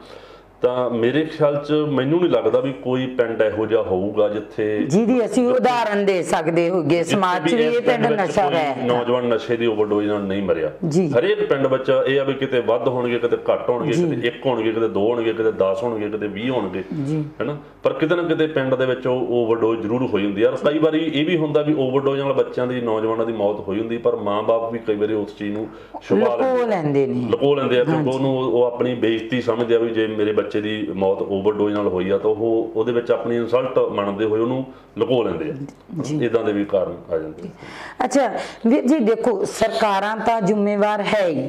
ਤਾਂ ਮੇਰੇ ਖਿਆਲ 'ਚ ਮੈਨੂੰ ਨਹੀਂ ਲੱਗਦਾ ਵੀ ਕੋਈ ਪਿੰਡ ਇਹੋ ਜਿਹਾ ਹੋਊਗਾ ਜਿੱਥੇ ਜਿਹਦੀ ਅਸੀਂ ਉਦਾਹਰਨ ਦੇ ਸਕਦੇ ਹੋਗੇ ਸਮਾਜ 'ਚ ਵੀ ਇਹ ਪਿੰਡ ਨਸ਼ਾ ਹੈ, ਨੌਜਵਾਨ ਨਸ਼ੇ ਦੀ ਓਵਰਡੋਜ਼ ਨਾਲ ਨਹੀਂ ਮਰਿਆ। ਹਰੇਕ ਪਿੰਡ ਵਿੱਚ ਇਹ ਆ ਵੀ ਕਿਤੇ ਵੱਧ ਹੋਣਗੇ, ਕਿਤੇ ਘੱਟ ਹੋਣਗੇ, ਕਿਤੇ 1 ਹੋਣਗੇ, ਕਿਤੇ 2 ਹੋਣਗੇ, ਕਿਤੇ 10 ਹੋਣਗੇ, ਕਿਤੇ 20 ਹੋਣਗੇ, ਹੈਨਾ। ਪਰ ਕਿਤੇ ਨਾ ਕਿਤੇ ਪਿੰਡ ਦੇ ਵਿੱਚ ਉਹ ਓਵਰਡੋਜ਼ ਜ਼ਰੂਰ ਹੋਈ ਹੁੰਦੀ ਆ। ਕਈ ਵਾਰੀ ਇਹ ਵੀ ਹੁੰਦਾ ਵੀ ਓਵਰਡੋਜ਼ ਨਾਲ ਬੱਚਿਆਂ ਦੀ, ਨੌਜਵਾਨਾਂ ਦੀ ਮੌਤ ਹੋਈ ਹੁੰਦੀ, ਪਰ ਮਾਂ-ਬਾਪ ਵੀ ਕਈ ਵਾਰੀ ਉਸ ਚੀਜ਼ ਨੂੰ ਲੁਕੋ ਲੈਂਦੇ ਆ ਕਿਉਂਕਿ ਉਹ ਆਪਣੀ ਬੇਇੱਜ਼ਤੀ ਸਮਝਦੇ ਆ ਵੀ ਜੇ ਮੇਰੇ ਬੱਚੇ ਦੀ ਮੌਤ ਓਵਰਡੋਜ਼ ਨਾਲ ਹੋਈ ਆ ਤਾਂ ਉਹ ਉਹਦੇ ਵਿੱਚ ਆਪਣੀ ਇਨਸਲਟ ਮੰਨਦੇ ਹੋਏ ਉਹਨੂੰ ਲੁਕੋ ਲੈਂਦੇ ਆ। ਇਦਾਂ ਦੇ ਵੀ ਕਾਰਨ ਆ ਜਾਂਦੇ। ਅੱਛਾ ਵੀਰ ਜੀ, ਦੇਖੋ ਸਰਕਾਰਾਂ ਤਾਂ ਜ਼ਿੰਮੇਵਾਰ ਹੈ ਹੀ,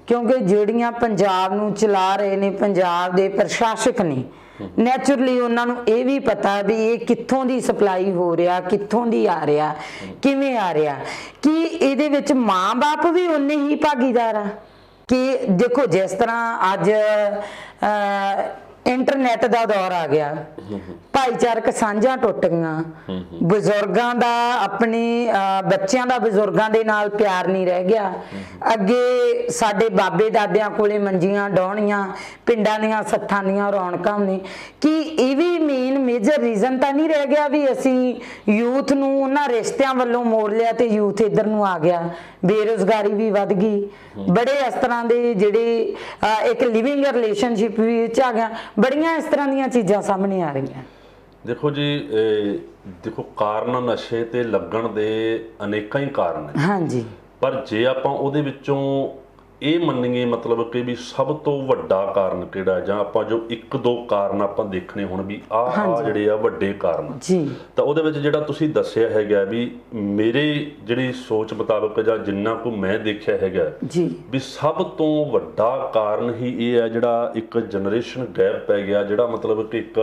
ਕਿਉਂਕਿ ਜਿਹੜੀਆਂ ਪੰਜਾਬ ਨੂੰ ਚਲਾ ਰਹੇ ਨੇ, ਪੰਜਾਬ ਦੇ ਪ੍ਰਸ਼ਾਸਕ ਨੇ, ਨੈਚੁਰਲੀ ਉਹਨਾਂ ਨੂੰ ਇਹ ਵੀ ਪਤਾ ਵੀ ਇਹ ਕਿੱਥੋਂ ਦੀ ਸਪਲਾਈ ਹੋ ਰਿਹਾ, ਕਿੱਥੋਂ ਦੀ ਆ ਰਿਹਾ, ਕਿਵੇਂ ਆ ਰਿਹਾ। ਕਿ ਇਹਦੇ ਵਿੱਚ ਮਾਂ-ਬਾਪ ਵੀ ਉਨੇ ਹੀ ਭਾਗੀਦਾਰ ਆ ਕਿ ਦੇਖੋ ਜਿਸ ਤਰ੍ਹਾਂ ਅੱਜ ਇੰਟਰਨੈਟ ਦਾ ਦੌਰ ਆ ਗਿਆ, ਭਾਈਚਾਰਕ ਸਾਂਝਾਂ ਟੁੱਟ ਗਈਆਂ, ਬਜ਼ੁਰਗਾਂ ਦਾ ਆਪਣੇ ਬੱਚਿਆਂ ਦਾ ਬਜ਼ੁਰਗਾਂ ਦੇ ਨਾਲ ਪਿਆਰ ਨਹੀਂ ਰਹਿ ਗਿਆ। ਅੱਗੇ ਸਾਡੇ ਬਾਬੇ ਦਾਦਿਆਂ ਕੋਲੇ ਮੰਜੀਆਂ ਡਾਉਣੀਆਂ, ਪਿੰਡਾਂ ਦੀਆਂ ਸੱਥਾਂ ਦੀਆਂ ਰੌਣਕਾਂ ਨੇ। ਕਿ ਇਹ ਵੀ ਮੇਨ ਮੇਜਰ ਰੀਜ਼ਨ ਤਾਂ ਨਹੀਂ ਰਹਿ ਗਿਆ ਵੀ ਅਸੀਂ ਯੂਥ ਨੂੰ ਉਹਨਾਂ ਰਿਸ਼ਤਿਆਂ ਵੱਲੋਂ ਮੋੜ ਲਿਆ ਤੇ ਯੂਥ ਇੱਧਰ ਨੂੰ ਆ ਗਿਆ, ਬੇਰੁਜ਼ਗਾਰੀ ਵੀ ਵੱਧ ਗਈ, ਬੜੇ ਇਸ ਤਰ੍ਹਾਂ ਦੇ ਜਿਹੜੇ ਇੱਕ ਲਿਵਿੰਗ ਰਿਲੇਸ਼ਨਸ਼ਿਪ ਵਿੱਚ ਆ ਗਿਆ, ਬੜੀਆਂ ਇਸ ਤਰ੍ਹਾਂ ਦੀਆਂ ਚੀਜ਼ਾਂ ਸਾਹਮਣੇ ਆ ਰਹੀਆਂ। ਦੇਖੋ ਜੀ, ਦੇਖੋ ਕਾਰਨ ਨਸ਼ੇ ਤੇ ਲੱਗਣ ਦੇ ਅਨੇਕਾਂ ਹੀ ਕਾਰਨ ਨੇ। ਹਾਂਜੀ। ਪਰ ਜੇ ਆਪਾਂ ਉਹਦੇ ਵਿੱਚੋਂ ਇਹ ਮੰਨੀਏ ਮਤਲਬ ਕਿ ਵੀ ਸਭ ਤੋਂ ਵੱਡਾ ਕਾਰਨ ਕਿਹੜਾ, ਜਾਂ ਆਪਾਂ ਜੋ ਇੱਕ ਦੋ ਕਾਰਨ ਆਪਾਂ ਦੇਖਣੇ ਹੁਣ ਵੀ ਆਹ ਜਿਹੜੇ ਆ ਵੱਡੇ ਕਾਰਨ ਜੀ, ਤਾਂ ਉਹਦੇ ਵਿੱਚ ਜਿਹੜਾ ਤੁਸੀਂ ਦੱਸਿਆ ਹੈਗਾ ਵੀ ਮੇਰੇ ਜਿਹੜੀ ਸੋਚ ਮੁਤਾਬਕ ਜਾਂ ਜਿੰਨਾ ਕੁ ਮੈਂ ਦੇਖਿਆ ਹੈਗਾ ਜੀ, ਵੀ ਸਭ ਤੋਂ ਵੱਡਾ ਕਾਰਨ ਹੀ ਇਹ ਹੈ ਜਿਹੜਾ ਇੱਕ ਜਨਰੇਸ਼ਨ ਗੈਪ ਪੈ ਗਿਆ, ਜਿਹੜਾ ਮਤਲਬ ਕਿ ਇੱਕ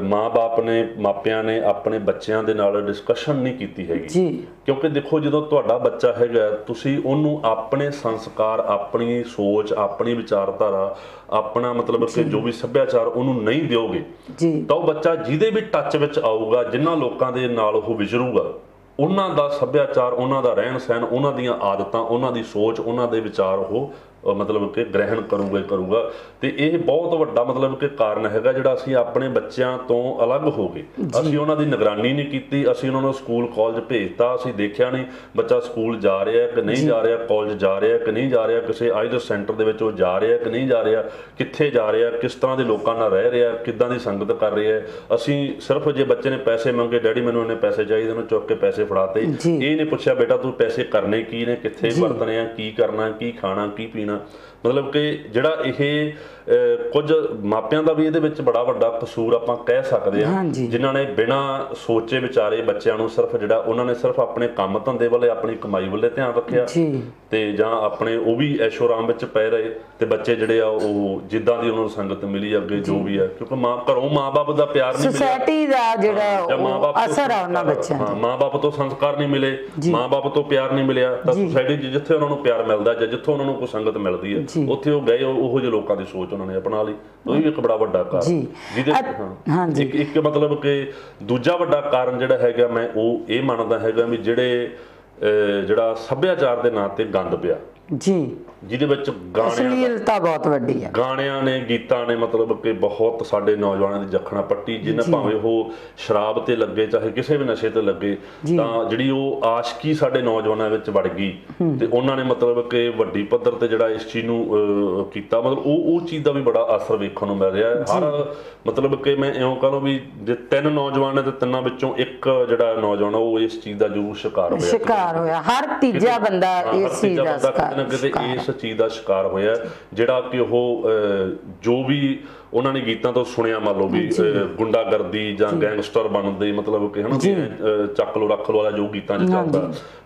ਮਾਂ-ਬਾਪ ਨੇ, ਮਾਪਿਆਂ ਨੇ ਆਪਣੇ ਬੱਚਿਆਂ ਦੇ ਨਾਲ ਡਿਸਕਸ਼ਨ ਨਹੀਂ ਕੀਤੀ ਹੈਗੀ ਜੀ। ਕਿਉਂਕਿ ਦੇਖੋ ਜਦੋਂ ਤੁਹਾਡਾ ਬੱਚਾ ਹੈਗਾ ਤੁਸੀਂ ਉਹਨੂੰ ਆਪਣੇ ਸੰਸਕਾਰ, ਆਪਣੀ ਸੋਚ, ਆਪਣੀ ਵਿਚਾਰਧਾਰਾ, ਆਪਣਾ ਮਤਲਬ ਕਿ ਜੋ ਵੀ ਸੱਭਿਆਚਾਰ ਉਹਨੂੰ ਨਹੀਂ ਦਿਓਗੇ ਤਾਂ ਉਹ ਬੱਚਾ ਜਿਹਦੇ ਵੀ ਟੱਚ ਵਿੱਚ ਆਊਗਾ, ਜਿਨ੍ਹਾਂ ਲੋਕਾਂ ਦੇ ਨਾਲ ਉਹ ਵਿਚਰੂਗਾ, ਉਹਨਾਂ ਦਾ ਸੱਭਿਆਚਾਰ, ਉਹਨਾਂ ਦਾ ਰਹਿਣ ਸਹਿਣ, ਉਹਨਾਂ ਦੀਆਂ ਆਦਤਾਂ, ਉਹਨਾਂ ਦੀ ਸੋਚ, ਉਹਨਾਂ ਦੇ ਵਿਚਾਰ ਉਹ ਮਤਲਬ ਕਿ ਗ੍ਰਹਿਣ ਕਰੂਗਾ। ਤੇ ਇਹ ਬਹੁਤ ਵੱਡਾ ਮਤਲਬ ਕਿ ਕਾਰਨ ਹੈਗਾ ਜਿਹੜਾ ਅਸੀਂ ਆਪਣੇ ਬੱਚਿਆਂ ਤੋਂ ਅਲੱਗ ਹੋ ਗਏ। ਅਸੀਂ ਉਹਨਾਂ ਦੀ ਨਿਗਰਾਨੀ ਨਹੀਂ ਕੀਤੀ, ਅਸੀਂ ਉਹਨਾਂ ਨੂੰ ਸਕੂਲ ਕਾਲਜ ਭੇਜਤਾ, ਅਸੀਂ ਦੇਖਿਆ ਨਹੀਂ ਬੱਚਾ ਸਕੂਲ ਜਾ ਰਿਹਾ ਕਿ ਨਹੀਂ ਜਾ ਰਿਹਾ, ਕਾਲਜ ਜਾ ਰਿਹਾ ਕਿ ਨਹੀਂ ਜਾ ਰਿਹਾ, ਕਿਸੇ ਆਈਲੈਟਸ ਸੈਂਟਰ ਦੇ ਵਿੱਚ ਉਹ ਜਾ ਰਿਹਾ ਕਿ ਨਹੀਂ ਜਾ ਰਿਹਾ, ਕਿੱਥੇ ਜਾ ਰਿਹਾ, ਕਿਸ ਤਰ੍ਹਾਂ ਦੇ ਲੋਕਾਂ ਨਾਲ ਰਹਿ ਰਿਹਾ, ਕਿੱਦਾਂ ਦੀ ਸੰਗਤ ਕਰ ਰਿਹਾ। ਅਸੀਂ ਸਿਰਫ ਜੇ ਬੱਚੇ ਨੇ ਪੈਸੇ ਮੰਗੇ, ਡੈਡੀ ਮੈਨੂੰ ਇੰਨੇ ਪੈਸੇ ਚਾਹੀਦੇ, ਉਹਨੂੰ ਚੁੱਕ ਕੇ ਪੈਸੇ ਫੜਾਤੇ, ਇਹ ਨਹੀਂ ਪੁੱਛਿਆ ਬੇਟਾ ਤੂੰ ਪੈਸੇ ਕਰਨੇ ਕੀ ਨੇ, ਕਿੱਥੇ ਵਰਤਣੇ ਆ, ਕੀ ਕਰਨਾ, ਕੀ ਖਾਣਾ, ਕੀ ਪੀਣਾ। ਮਤਲਬ ਕਿ ਜਿਹੜਾ ਇਹ ਕੁਝ ਮਾਪਿਆਂ ਦਾ ਵੀ ਇਹਦੇ ਵਿੱਚ ਬੜਾ ਵੱਡਾ ਕਸੂਰ ਆਪਾਂ ਕਹਿ ਸਕਦੇ ਹਾਂ, ਜਿਨ੍ਹਾਂ ਨੇ ਬਿਨਾਂ ਸੋਚੇ ਵਿਚਾਰੇ ਬੱਚਿਆਂ ਨੂੰ ਸਿਰਫ ਜਿਹੜਾ ਉਹਨਾਂ ਨੇ ਸਿਰਫ ਆਪਣੇ ਕੰਮ ਧੰਦੇ ਵੱਲੇ, ਆਪਣੀ ਕਮਾਈ ਵੱਲੇ ਧਿਆਨ ਰੱਖਿਆ ਤੇ ਜਾਂ ਆਪਣੇ ਉਹ ਵੀ ਐਸ਼ੋ ਆਰਾਮ ਵਿੱਚ ਪੈ ਰਹੇ, ਤੇ ਬੱਚੇ ਜਿਹੜੇ ਆ ਉਹ ਜਿੱਦਾਂ ਦੀ ਉਹਨਾਂ ਨੂੰ ਸੰਗਤ ਮਿਲੀ ਅੱਗੇ ਜੋ ਵੀ ਆ, ਕਿਉਂਕਿ ਘਰੋਂ ਮਾਂ-ਬਾਪ ਦਾ ਪਿਆਰ ਨਹੀਂ ਮਿਲਿਆ, ਸੋਸਾਇਟੀ ਦਾ ਜਿਹੜਾ ਅਸਰ ਆ ਉਹਨਾਂ ਬੱਚਿਆਂ ਤੇ, ਮਾਂ-ਬਾਪ ਤੋਂ ਸੰਸਕਾਰ ਨਹੀਂ ਮਿਲੇ, ਮਾਂ-ਬਾਪ ਤੋਂ ਪਿਆਰ ਨਹੀਂ ਮਿਲਿਆ, ਤਾਂ ਸੋਸਾਇਟੀ 'ਚ ਜਿੱਥੇ ਉਹਨਾਂ ਨੂੰ ਪਿਆਰ ਮਿਲਦਾ ਜਾਂ ਜਿੱਥੋਂ ਉਹਨਾਂ ਨੂੰ ਕੋਈ ਸੰਗਤ ਮਿਲਦੀ ਹੈ ਉੱਥੇ ਉਹ ਗਏ, ਉਹੋ ਜਿਹੇ ਲੋਕਾਂ ਦੀ ਸੋਚ ਉਹਨਾਂ ਨੇ ਅਪਣਾ ਲਈ। ਉਹ ਵੀ ਇੱਕ ਬੜਾ ਵੱਡਾ ਕਾਰਨ ਜਿਹਦੇ ਇੱਕ ਮਤਲਬ ਕਿ ਦੂਜਾ ਵੱਡਾ ਕਾਰਨ ਜਿਹੜਾ ਹੈਗਾ ਮੈਂ ਉਹ ਇਹ ਮੰਨਦਾ ਹੈਗਾ ਵੀ ਜਿਹੜਾ ਸੱਭਿਆਚਾਰ ਦੇ ਨਾਂ ਤੇ ਗੰਦ ਪਿਆ ਜਿਹਦੇ ਵਿੱਚ ਅਸ਼ਲੀਲਤਾ ਬਹੁਤ ਵੱਡੀ ਹੈ, ਗਾਣਿਆਂ ਨੇ, ਗੀਤਾਂ ਨੇ ਮਤਲਬ ਕਿ ਬਹੁਤ ਸਾਡੇ ਨੌਜਵਾਨਾਂ ਦੀ ਜਖਣਾ ਪੱਟੀ, ਜਿਨ੍ਹਾਂ ਭਾਵੇਂ ਉਹ ਸ਼ਰਾਬ ਤੇ ਲੱਗੇ ਚਾਹੇ ਕਿਸੇ ਵੀ ਨਸ਼ੇ ਤੇ ਲੱਗੇ, ਤਾਂ ਜਿਹੜੀ ਉਹ ਆਸ਼ਕੀ ਸਾਡੇ ਨੌਜਵਾਨਾਂ ਵਿੱਚ ਵੜ ਗਈ ਤੇ ਉਹਨਾਂ ਨੇ ਮਤਲਬ ਕਿ ਵੱਡੀ ਪੱਧਰ ਤੇ ਜਿਹੜਾ ਇਸ ਚੀਜ਼ ਨੂੰ ਕੀਤਾ, ਮਤਲਬ ਉਹ ਚੀਜ਼ ਦਾ ਵੀ ਬੜਾ ਅਸਰ ਵੇਖਣ ਨੂੰ ਮਿਲ ਰਿਹਾ ਹੈ। ਹਰ ਮਤਲਬ ਕਿ ਮੈਂ ਇਉਂ ਕਹਾਂ ਵੀ ਜੇ 3 ਨੌਜਵਾਨ ਨੇ ਤੇ 3 ਵਿੱਚੋਂ ਇੱਕ ਜਿਹੜਾ ਨੌਜਵਾਨ ਉਹ ਇਸ ਚੀਜ਼ ਦਾ ਜ਼ਰੂਰ ਸ਼ਿਕਾਰ ਹੋਇਆ, ਹਰ ਤੀਜਾ ਬੰਦਾ ਇਸ ਚੀਜ਼ ਦਾ ਇਸ ਚੀਜ਼ ਦਾ ਸ਼ਿਕਾਰ ਹੋਇਆ, ਜਿਹੜਾ ਕਿ ਉਹ ਜੋ ਵੀ ਉਹਨਾਂ ਨੇ ਗੀਤਾਂ ਤੋਂ ਸੁਣਿਆ, ਮੰਨ ਲਓ ਵੀ ਗੁੰਡਾਗਰਦੀ ਜਾਂ ਗੈਂਗਸਟਰ ਬਣਦੇ, ਮਤਲਬ ਕਿ ਹਨਾ ਚੱਕ ਲੋ ਰੱਖ ਲੋ ਵਾਲਾ ਜੋ ਗੀਤਾਂ 'ਚ ਚੱਲਦਾ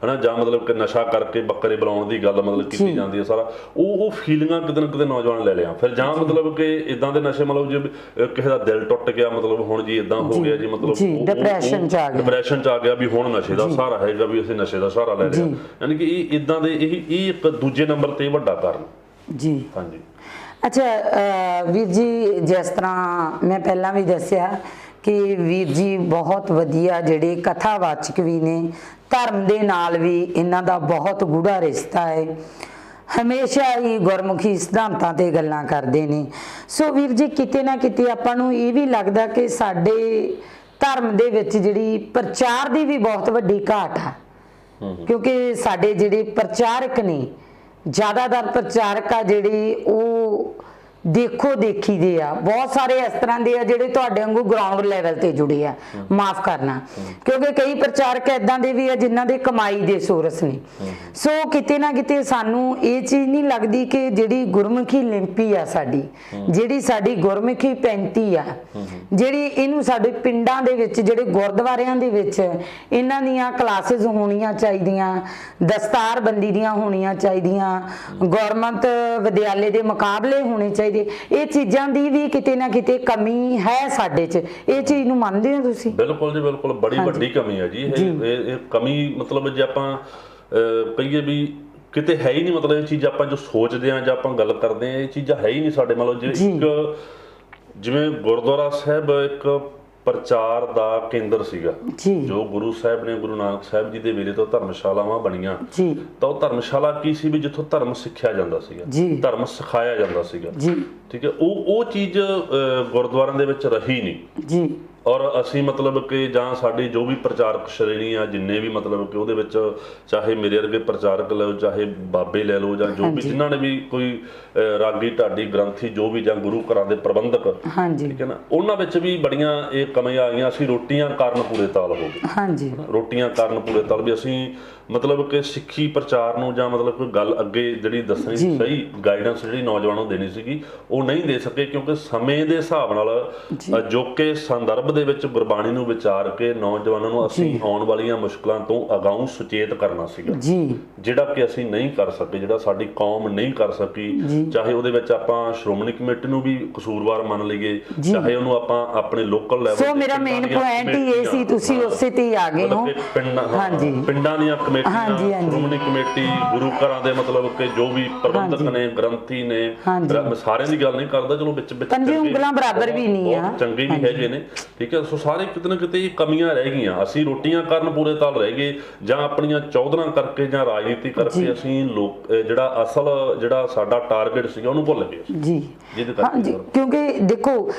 ਹਨਾ, ਜਾਂ ਮਤਲਬ ਕਿ ਨਸ਼ਾ ਕਰਕੇ ਬੱਕਰੇ ਬੁਲਾਉਣ ਦੀ ਗੱਲ ਮਤਲਬ ਕੀਤੀ ਜਾਂਦੀ ਹੈ, ਸਾਰਾ ਉਹ ਫੀਲਿੰਗਾਂ ਕਿਤੇ ਨਾ ਕਿਤੇ ਨੌਜਵਾਨ ਲੈ ਲਿਆ। ਫਿਰ ਜਾਂ ਮਤਲਬ ਕਿ ਇਦਾਂ ਦੇ ਨਸ਼ੇ, ਮਤਲਬ ਜੇ ਕਿਸੇ ਦਾ ਦਿਲ ਟੁੱਟ ਗਿਆ, ਮਤਲਬ ਹੁਣ ਜੀ ਇਦਾਂ ਹੋ ਗਿਆ ਜੀ, ਮਤਲਬ ਡਿਪਰੈਸ਼ਨ 'ਚ ਆ ਗਿਆ ਵੀ ਹੁਣ ਨਸ਼ੇ ਦਾ ਸਹਾਰਾ ਹੈਗਾ, ਵੀ ਅਸੀਂ ਨਸ਼ੇ ਦਾ ਸਹਾਰਾ ਲੈ ਲਿਆ। ਯਾਨੀ ਕਿ ਇਹ ਇਦਾਂ ਦੇ ਇਹ ਇੱਕ ਦੂਜੇ ਨੰਬਰ ਤੇ ਵੱਡਾ ਕਾਰਨ ਜੀ। ਹਾਂਜੀ, ਅੱਛਾ ਵੀਰ ਜੀ, ਜਿਸ ਤਰ੍ਹਾਂ ਮੈਂ ਪਹਿਲਾਂ ਵੀ ਦੱਸਿਆ ਕਿ ਵੀਰ ਜੀ ਬਹੁਤ ਵਧੀਆ ਜਿਹੜੇ ਕਥਾਵਾਚਕ ਵੀ ਨੇ, ਧਰਮ ਦੇ ਨਾਲ ਵੀ ਇਹਨਾਂ ਦਾ ਬਹੁਤ ਗੂੜਾ ਰਿਸ਼ਤਾ ਹੈ, ਹਮੇਸ਼ਾ ਹੀ ਗੁਰਮੁਖੀ ਸਿਧਾਂਤਾਂ ਤੇ ਗੱਲਾਂ ਕਰਦੇ ਨੇ। ਸੋ ਵੀਰ ਜੀ, ਕਿਤੇ ਨਾ ਕਿਤੇ ਆਪਾਂ ਨੂੰ ਇਹ ਵੀ ਲੱਗਦਾ ਕਿ ਸਾਡੇ ਧਰਮ ਦੇ ਵਿੱਚ ਜਿਹੜੀ ਪ੍ਰਚਾਰ ਦੀ ਵੀ ਬਹੁਤ ਵੱਡੀ ਘਾਟ ਆ, ਕਿਉਂਕਿ ਸਾਡੇ ਜਿਹੜੇ ਪ੍ਰਚਾਰਕ ਨੇ, ਜ਼ਿਆਦਾਤਰ ਪ੍ਰਚਾਰਕ ਆ ਜਿਹੜੇ ਉਹ ਦੇਖੋ ਦੇਖੀ ਦੇ ਆ, ਬਹੁਤ ਸਾਰੇ ਇਸ ਤਰ੍ਹਾਂ ਦੇ ਆ ਜਿਹੜੇ ਤੁਹਾਡੇ ਵਾਂਗੂ ਗਰਾਊਂਡ ਲੈਵਲ ਤੇ ਜੁੜੇ ਆ, ਮਾਫ ਕਰਨਾ, ਕਿਉਂਕਿ ਕਈ ਪ੍ਰਚਾਰਕ ਇਦਾਂ ਦੇ ਵੀ ਆ ਜਿਨ੍ਹਾਂ ਦੇ ਕਮਾਈ ਦੇ ਸੋਰਸ ਨੇ। ਸੋ ਕਿਤੇ ਨਾ ਕਿਤੇ ਸਾਨੂੰ ਇਹ ਚੀਜ਼ ਨਹੀਂ ਲੱਗਦੀ ਕਿ ਜਿਹੜੀ ਗੁਰਮੁਖੀ ਲਿੰਪੀ ਆ ਸਾਡੀ, ਜਿਹੜੀ ਸਾਡੀ ਗੁਰਮੁਖੀ ਪੈਂਤੀ ਆ, ਜਿਹੜੀ ਇਹਨੂੰ ਸਾਡੇ ਪਿੰਡਾਂ ਦੇ ਵਿੱਚ, ਜਿਹੜੇ ਗੁਰਦੁਆਰਿਆਂ ਦੇ ਵਿੱਚ ਇਹਨਾਂ ਦੀਆਂ ਕਲਾਸਿਸ ਹੋਣੀਆਂ ਚਾਹੀਦੀਆਂ, ਦਸਤਾਰਬੰਦੀ ਦੀਆਂ ਹੋਣੀਆਂ ਚਾਹੀਦੀਆਂ, ਗੌਰਮੈਂਟ ਵਿਦਿਆਲੇ ਦੇ ਮੁਕਾਬਲੇ ਹੋਣੇ ਚਾਹੀਦੇ, ਇਹ ਚੀਜ਼ਾਂ ਦੀ ਵੀ ਕਿਤੇ ਨਾ ਕਿਤੇ ਕਮੀ ਹੈ ਸਾਡੇ 'ਚ। ਇਹ ਚੀਜ਼ ਨੂੰ ਮੰਨਦੇ ਹੋ ਤੁਸੀਂ? ਬਿਲਕੁਲ ਜੀ, ਬਿਲਕੁਲ, ਬੜੀ ਵੱਡੀ ਕਮੀ ਹੈ ਜੀ ਇਹ ਕਮੀ। ਮਤਲਬ ਜੇ ਆਪਾਂ ਕਹੀਏ ਵੀ ਕਿਤੇ ਹੈ ਹੀ ਨਹੀਂ, ਮਤਲਬ ਇਹ ਚੀਜ਼ ਆਪਾਂ ਜੋ ਸੋਚਦੇ ਹਾਂ ਜਾਂ ਆਪਾਂ ਗੱਲ ਕਰਦੇ ਹਾਂ, ਇਹ ਚੀਜ਼ਾਂ ਹੈ ਹੀ ਨਹੀਂ ਸਾਡੇ। ਮਤਲਬ ਜਿਵੇਂ ਗੁਰਦੁਆਰਾ ਸਾਹਿਬ ਇੱਕ ਪ੍ਰਚਾਰ ਦਾ ਕੇਂਦਰ ਸੀਗਾ, ਜੋ ਗੁਰੂ ਸਾਹਿਬ ਨੇ, ਗੁਰੂ ਨਾਨਕ ਸਾਹਿਬ ਜੀ ਦੇ ਵੇਲੇ ਤੋਂ ਧਰਮਸ਼ਾਲਾਵਾਂ ਬਣੀਆਂ, ਤਾਂ ਉਹ ਧਰਮਸ਼ਾਲਾ ਕੀ ਸੀ ਵੀ ਜਿੱਥੋਂ ਧਰਮ ਸਿੱਖਿਆ ਜਾਂਦਾ ਸੀਗਾ, ਧਰਮ ਸਿਖਾਇਆ ਜਾਂਦਾ ਸੀਗਾ, ਠੀਕ ਹੈ। ਉਹ ਚੀਜ਼ ਗੁਰਦੁਆਰਿਆਂ ਦੇ ਵਿੱਚ ਰਹੀ ਨਹੀਂ। ਔਰ ਅਸੀਂ ਮਤਲਬ ਕਿ ਜਾਂ ਸਾਡੀ ਜੋ ਵੀ ਪ੍ਰਚਾਰਕ ਸ਼੍ਰੇਣੀ ਆ, ਜਿੰਨੇ ਵੀ ਮਤਲਬ ਕਿ ਉਹਦੇ ਵਿੱਚ ਚਾਹੇ ਮੇਰੇ ਵਰਗੇ ਪ੍ਰਚਾਰਕ ਲੈ ਲਓ, ਚਾਹੇ ਬਾਬੇ ਲੈ ਲਓ, ਜਾਂ ਜੋ ਵੀ ਜਿਨ੍ਹਾਂ ਨੇ ਵੀ ਕੋਈ ਰਾਗੀ ਢਾਡੀ ਗ੍ਰੰਥੀ ਜੋ ਵੀ, ਜਾਂ ਗੁਰੂ ਘਰਾਂ ਦੇ ਪ੍ਰਬੰਧਕ, ਠੀਕ ਹੈ ਨਾ, ਉਹਨਾਂ ਵਿੱਚ ਵੀ ਬੜੀਆਂ ਇਹ ਕਮੀਆਂ ਆਈਆਂ। ਅਸੀਂ ਰੋਟੀਆਂ ਕਾਰਨ ਪੂਰੇ ਤਾਲ ਹੋ ਗਏ, ਰੋਟੀਆਂ ਕਾਰਨ ਪੂਰੇ ਤਾਲ ਵੀ ਅਸੀਂ ਮਤਲਬ ਕਿ ਸਿੱਖੀ ਪ੍ਰਚਾਰ ਨੂੰ ਜਾਂ ਮਤਲਬ ਕੋਈ ਗੱਲ ਅੱਗੇ ਜਿਹੜੀ ਦੱਸਣੀ ਸਹੀ ਗਾਈਡੈਂਸ ਜਿਹੜੀ ਨੌਜਵਾਨਾਂ ਨੂੰ ਦੇਣੀ ਸੀਗੀ ਉਹ ਨਹੀਂ ਦੇ ਸਕੇ, ਕਿਉਂਕਿ ਸਮੇਂ ਦੇ ਹਿਸਾਬ ਨਾਲ ਅਜੋਕੇ ਸੰਦਰਭ ਦੇ ਵਿੱਚ ਗੁਰਬਾਣੀ ਨੂੰ ਵਿਚਾਰ ਕੇ ਨੌਜਵਾਨਾਂ ਨੂੰ ਅਸੀਂ ਆਉਣ ਵਾਲੀਆਂ ਮੁਸ਼ਕਲਾਂ ਤੋਂ ਅਗਾਊਂ ਸੁਚੇਤ ਕਰਨਾ ਸੀਗਾ, ਜਿਹੜਾ ਕਿ ਅਸੀਂ ਨਹੀਂ ਕਰ ਸਕੇ, ਜਿਹੜਾ ਸਾਡੀ ਕੌਮ ਨਹੀਂ ਕਰ ਸਕੀ। ਚਾਹੇ ਉਹਦੇ ਵਿੱਚ ਆਪਾਂ ਸ਼੍ਰੋਮਣੀ ਕਮੇਟੀ ਨੂੰ ਵੀ ਕਸੂਰਵਾਰ ਮੰਨ ਲਈਏ, ਚਾਹੇ ਉਹਨੂੰ ਆਪਾਂ ਆਪਣੇ ਲੋਕਲ ਲੈਵਲ ਸੋ ਮੇਰਾ ਮੇਨ ਪੁਆਇੰਟ ਹੀ ਇਹ ਸੀ, ਤੁਸੀਂ ਉਸੇ ਤੇ ਹੀ ਆ ਗਏ ਹੋ। ਪਿੰਡਾਂ ਦੀਆਂ ਕਮੇਟੀਆਂ, ਸ਼੍ਰੋਮਣੀ ਕਮੇਟੀ, ਗੁਰੂ ਘਰਾਂ ਦੇ ਮਤਲਬ ਕਿ ਜੋ ਵੀ ਪ੍ਰਬੰਧਕ ਨੇ, ਗ੍ਰੰਥੀ ਨੇ, ਸਾਰਿਆਂ ਦੀ ਗੱਲ ਨਹੀਂ ਕਰਦਾ, ਚਲੋ ਵਿੱਚ ਪੰਜੇ ਉਂਗਲਾਂ ਬਰਾਬਰ ਵੀ ਨਹੀਂ ਆ, ਚੰਗੇ ਵੀ ਹੈਗੇ ਨੇ, ਠੀਕ ਹੈ। ਸੋ ਸਾਰੇ ਕਿਤੇ ਨਾ ਕਿਤੇ ਕਮੀਆਂ ਰਹਿ ਗਈਆਂ, ਅਸੀਂ ਰੋਟੀਆਂ ਕਰਨ ਪੂਰੇ ਤਾਲ ਰਹਿ ਗਏ, ਜਾਂ ਆਪਣੀਆਂ ਚੌਧਰਾਂ ਕਰਕੇ ਜਾਂ ਰਾਜਨੀਤੀ ਕਰਕੇ ਅਸੀਂ ਲੋਕ ਜਿਹੜਾ ਅਸਲ ਜਿਹੜਾ ਸਾਡਾ ਟਾਰਗੇਟ ਸੀਗਾ ਉਹਨੂੰ ਭੁੱਲ ਗਏ ਜੀ। ਹਾਂਜੀ, ਕਿਉਂਕਿ ਦੇਖੋ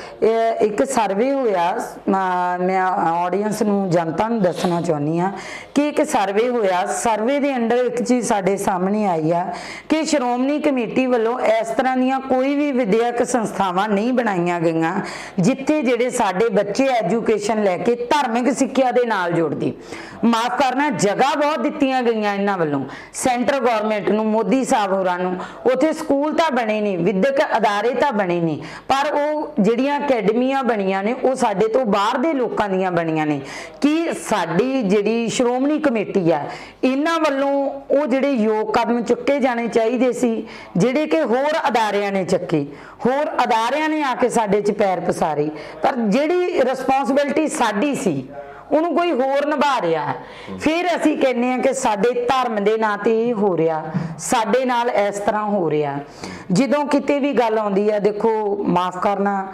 ਇੱਕ ਸਰਵੇ ਹੋਇਆ, ਮੈਂ ਆਡੀਅנס ਨੂੰ, ਜਨਤਾ ਨੂੰ ਦੱਸਣਾ ਚਾਹੁੰਦੀ ਹਾਂ ਕਿ ਇੱਕ ਸਰਵੇ ਹੋਇਆ, ਸਰਵੇ ਦੇ ਅੰਡਰ ਇੱਕ ਚੀਜ਼ ਸਾਡੇ ਸਾਹਮਣੇ ਆਈ ਆ ਕਿ ਸ਼੍ਰੋਮਣੀ ਕਮੇਟੀ ਵੱਲੋਂ ਇਸ ਤਰ੍ਹਾਂ ਦੀਆਂ ਕੋਈ ਵੀ ਵਿਦਿਅਕ ਸੰਸਥਾਵਾਂ ਨਹੀਂ ਬਣਾਈਆਂ ਗਈਆਂ ਜਿੱਥੇ ਜਿਹੜੇ ਸਾਡੇ ਬੱਚੇ ਐਜੂਕੇਸ਼ਨ ਲੈ ਕੇ ਧਾਰਮਿਕ ਸਿੱਖਿਆ ਦੇ ਨਾਲ ਜੁੜਦੀ। ਮਾਫ ਕਰਨਾ, ਜਗ੍ਹਾ ਬਹੁਤ ਦਿੱਤੀਆਂ ਗਈਆਂ ਇਹਨਾਂ ਵੱਲੋਂ ਸੈਂਟਰ ਗਵਰਨਮੈਂਟ ਨੂੰ, ਮੋਦੀ ਸਾਹਿਬ ਹੋਰਾਂ ਨੂੰ, ਉੱਥੇ ਸਕੂਲ ਤਾਂ ਬਣੇ ਨਹੀਂ, ਵਿਦਿਅਕ ਅਦਾਰੇ ਤਾਂ ਬਣੇ ਨਹੀਂ, ਪਰ ਉਹ ਜਿਹੜੀਆਂ ਅਕੈਡਮੀਆਂ ਬਣੀਆਂ ਨੇ ਉਹ ਸਾਡੇ ਤੋਂ ਬਾਹਰ ਦੇ ਲੋਕਾਂ ਦੀਆਂ ਬਣੀਆਂ ਨੇ। ਕਿ ਸਾਡੀ ਜਿਹੜੀ ਸ਼੍ਰੋਮਣੀ ਕਮੇਟੀ ਆ, ਇਹਨਾਂ ਵੱਲੋਂ ਉਹ ਜਿਹੜੇ ਯੋਗ ਕਦਮ ਚੁੱਕੇ ਜਾਣੇ ਚਾਹੀਦੇ ਸੀ, ਜਿਹੜੇ ਕਿ ਹੋਰ ਅਦਾਰਿਆਂ ਨੇ ਚੱਕੇ, ਹੋਰ ਅਦਾਰਿਆਂ ਨੇ ਆ ਕੇ ਸਾਡੇ 'ਚ ਪੈਰ ਪਸਾਰੇ, ਪਰ ਜਿਹੜੀ ਰਿਸਪੌਂਸਿਬਿਲਟੀ ਸਾਡੀ ਸੀ ਉਹਨੂੰ ਕੋਈ ਹੋਰ ਨਿਭਾ ਰਿਹਾ। ਫਿਰ ਅਸੀਂ ਕਹਿੰਦੇ ਹਾਂ ਕਿ ਸਾਡੇ ਧਰਮ ਦੇ ਨਾਂ ਤੇ ਇਹ ਹੋ ਰਿਹਾ, ਸਾਡੇ ਨਾਲ ਇਸ ਤਰ੍ਹਾਂ ਹੋ ਰਿਹਾ। ਜਦੋਂ ਕਿਤੇ ਵੀ ਗੱਲ ਆਉਂਦੀ ਹੈ, ਦੇਖੋ ਮਾਫ ਕਰਨਾ,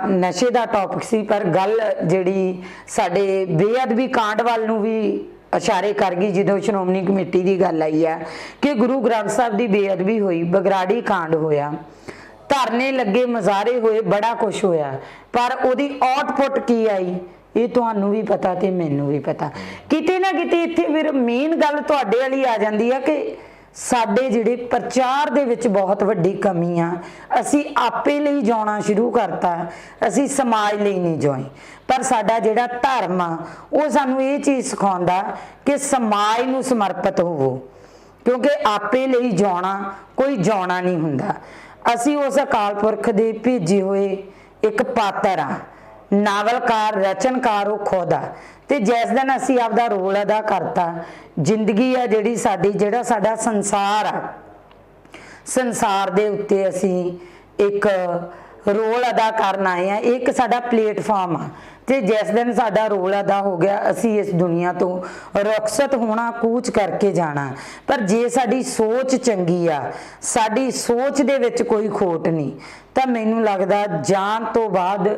ਨਸ਼ੇ ਦਾ ਟੌਪਿਕ ਸੀ, ਪਰ ਗੱਲ ਜਿਹੜੀ ਸਾਡੇ ਬੇਅਦਬੀ ਕਾਂਡ ਵੱਲ ਨੂੰ ਵੀ ਇਸ਼ਾਰੇ ਕਰ ਗਈ। ਜਦੋਂ ਸ਼੍ਰੋਮਣੀ ਕਮੇਟੀ ਦੀ ਗੱਲ ਆਈ ਹੈ ਕਿ ਗੁਰੂ ਗ੍ਰੰਥ ਸਾਹਿਬ ਦੀ ਬੇਅਦਬੀ ਹੋਈ, ਬਗਰਾੜੀ ਕਾਂਡ ਹੋਇਆ, ਧਰਨੇ ਲੱਗੇ, ਮੁਜ਼ਾਹਰੇ ਹੋਏ, ਬੜਾ ਕੁਛ ਹੋਇਆ, ਪਰ ਉਹਦੀ ਆਊਟਪੁੱਟ ਕੀ ਆਈ ਇਹ ਤੁਹਾਨੂੰ ਵੀ ਪਤਾ ਤੇ ਮੈਨੂੰ ਵੀ ਪਤਾ। ਕਿਤੇ ਨਾ ਕਿਤੇ ਇੱਥੇ ਫਿਰ ਮੇਨ ਗੱਲ ਤੁਹਾਡੇ ਵਾਲੀ ਆ ਜਾਂਦੀ ਆ ਕਿ ਸਾਡੇ ਜਿਹੜੇ ਪ੍ਰਚਾਰ ਦੇ ਵਿੱਚ ਬਹੁਤ ਵੱਡੀ ਕਮੀ ਆ। ਅਸੀਂ ਆਪੇ ਲਈ ਜਿਉਣਾ ਸ਼ੁਰੂ ਕਰਤਾ, ਅਸੀਂ ਸਮਾਜ ਲਈ ਨਹੀਂ ਜਿਉਏ। ਪਰ ਸਾਡਾ ਜਿਹੜਾ ਧਰਮ ਆ ਉਹ ਸਾਨੂੰ ਇਹ ਚੀਜ਼ ਸਿਖਾਉਂਦਾ ਕਿ ਸਮਾਜ ਨੂੰ ਸਮਰਪਿਤ ਹੋਵੋ, ਕਿਉਂਕਿ ਆਪੇ ਲਈ ਜਿਉਣਾ ਕੋਈ ਜਿਉਣਾ ਨਹੀਂ ਹੁੰਦਾ। ਅਸੀਂ ਉਸ ਅਕਾਲ ਪੁਰਖ ਦੇ ਭੇਜੇ ਹੋਏ ਇੱਕ ਪਾਤਰ ਆ, ਨਾਵਲਕਾਰ, ਰਚਨਕਾਰ ਉਹ ਖੁਦ ਆ, ਤੇ ਜਿਸ ਦਿਨ ਅਸੀਂ ਆਪਦਾ ਰੋਲ ਅਦਾ ਕਰਤਾ, ਜ਼ਿੰਦਗੀ ਆ ਜਿਹੜੀ ਸਾਡੀ, ਜਿਹੜਾ ਸਾਡਾ ਸੰਸਾਰ ਆ, ਸੰਸਾਰ ਦੇ ਉੱਤੇ ਅਸੀਂ ਇੱਕ ਰੋਲ ਅਦਾ ਕਰਨ ਆਏ ਆ, ਇੱਕ ਸਾਡਾ ਪਲੇਟਫਾਰਮ ਆ, ਤੇ ਜਿਸ ਦਿਨ ਸਾਡਾ ਰੋਲ ਅਦਾ ਹੋ ਗਿਆ ਅਸੀਂ ਇਸ ਦੁਨੀਆ ਤੋਂ ਰੁਖਸਤ ਹੋਣਾ, ਕੂਚ ਕਰਕੇ ਜਾਣਾ। ਪਰ ਜੇ ਸਾਡੀ ਸੋਚ ਚੰਗੀ ਆ, ਸਾਡੀ ਸੋਚ ਦੇ ਵਿੱਚ ਕੋਈ ਖੋਟ ਨਹੀਂ, ਤਾਂ ਮੈਨੂੰ ਲੱਗਦਾ ਜਾਣ ਤੋਂ ਬਾਅਦ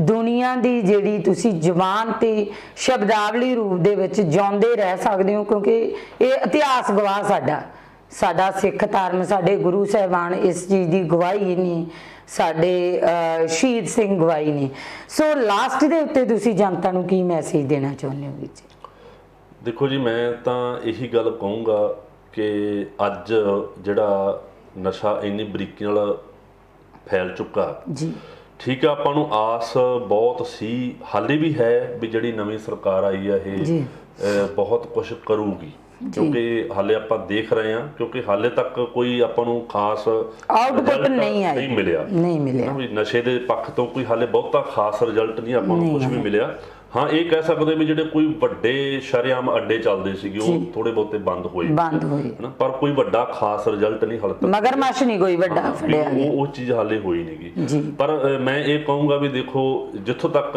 ਦੁਨੀਆ ਦੀ ਜਿਹੜੀ ਤੁਸੀਂ ਜ਼ੁਬਾਨ ਤੇ ਸ਼ਬਦਾਵਲੀ ਰੂਪ ਦੇ ਵਿੱਚ ਜਿਉਂਦੇ ਰਹਿ ਸਕਦੇ ਹੋ, ਕਿਉਂਕਿ ਇਹ ਇਤਿਹਾਸ ਗਵਾਹ ਸਾਡਾ ਸਿੱਖ ਧਰਮ, ਸਾਡੇ ਗੁਰੂ ਸਾਹਿਬਾਨ ਇਸ ਚੀਜ਼ ਦੀ ਗਵਾਹੀ ਨੇ, ਸਾਡੇ ਸ਼ਹੀਦ ਸਿੰਘ ਗਵਾਹੀ ਨੇ। ਸੋ ਲਾਸਟ ਦੇ ਉੱਤੇ ਤੁਸੀਂ ਜਨਤਾ ਨੂੰ ਕੀ ਮੈਸੇਜ ਦੇਣਾ ਚਾਹੁੰਦੇ ਹੋ ਜੀ? ਦੇਖੋ ਜੀ, ਮੈਂ ਤਾਂ ਇਹੀ ਗੱਲ ਕਹੂੰਗਾ ਕਿ ਅੱਜ ਜਿਹੜਾ ਨਸ਼ਾ ਇੰਨੀ ਬਰੀਕੀ ਨਾਲ ਫੈਲ ਚੁੱਕਾ ਜੀ, ਠੀਕ ਆ, ਆਪਾਂ ਨੂੰ ਆਸ ਬਹੁਤ ਸੀ, ਹਾਲੇ ਵੀ ਹੈ ਵੀ ਜਿਹੜੀ ਨਵੀਂ ਸਰਕਾਰ ਆਈ ਆ ਇਹ ਬਹੁਤ ਕੁਝ ਕਰੂਗੀ, ਕਿਉਂਕਿ ਹਾਲੇ ਆਪਾਂ ਦੇਖ ਰਹੇ ਹਾਂ, ਕਿਉਂਕਿ ਹਾਲੇ ਤੱਕ ਕੋਈ ਆਪਾਂ ਨੂੰ ਖਾਸ ਆਊਟਪੁੱਟ ਨਹੀਂ ਮਿਲਿਆ ਵੀ ਨਸ਼ੇ ਦੇ ਪੱਖ ਤੋਂ ਕੋਈ ਹਾਲੇ ਬਹੁਤਾ ਖਾਸ ਰਿਜ਼ਲਟ ਨਹੀਂ ਆਪਾਂ ਨੂੰ ਕੁਝ ਵੀ ਮਿਲਿਆ। ਹਾਂ, ਇਹ ਕਹਿ ਸਕਦੇ ਵੀ ਜਿਹੜੇ ਕੋਈ ਵੱਡੇ ਸ਼ਰੇਆਮ ਅੱਡੇ ਚੱਲਦੇ ਸੀਗੇ ਉਹ ਥੋੜੇ ਬਹੁਤੇ ਬੰਦ ਹੋਏ ਹਨਾ, ਪਰ ਕੋਈ ਵੱਡਾ ਖਾਸ ਰਿਜ਼ਲਟ ਨਹੀਂ ਹਾਲੇ ਤੱਕ, ਮਗਰਮੱਛ ਨਹੀਂ ਕੋਈ ਵੱਡਾ ਫੜਿਆ, ਉਹ ਚੀਜ਼ ਹਾਲੇ ਹੋਈ ਨਹੀਂਗੀ। ਪਰ ਮੈਂ ਇਹ ਕਹੂੰਗਾ ਵੀ ਦੇਖੋ, ਜਿੱਥੋਂ ਤੱਕ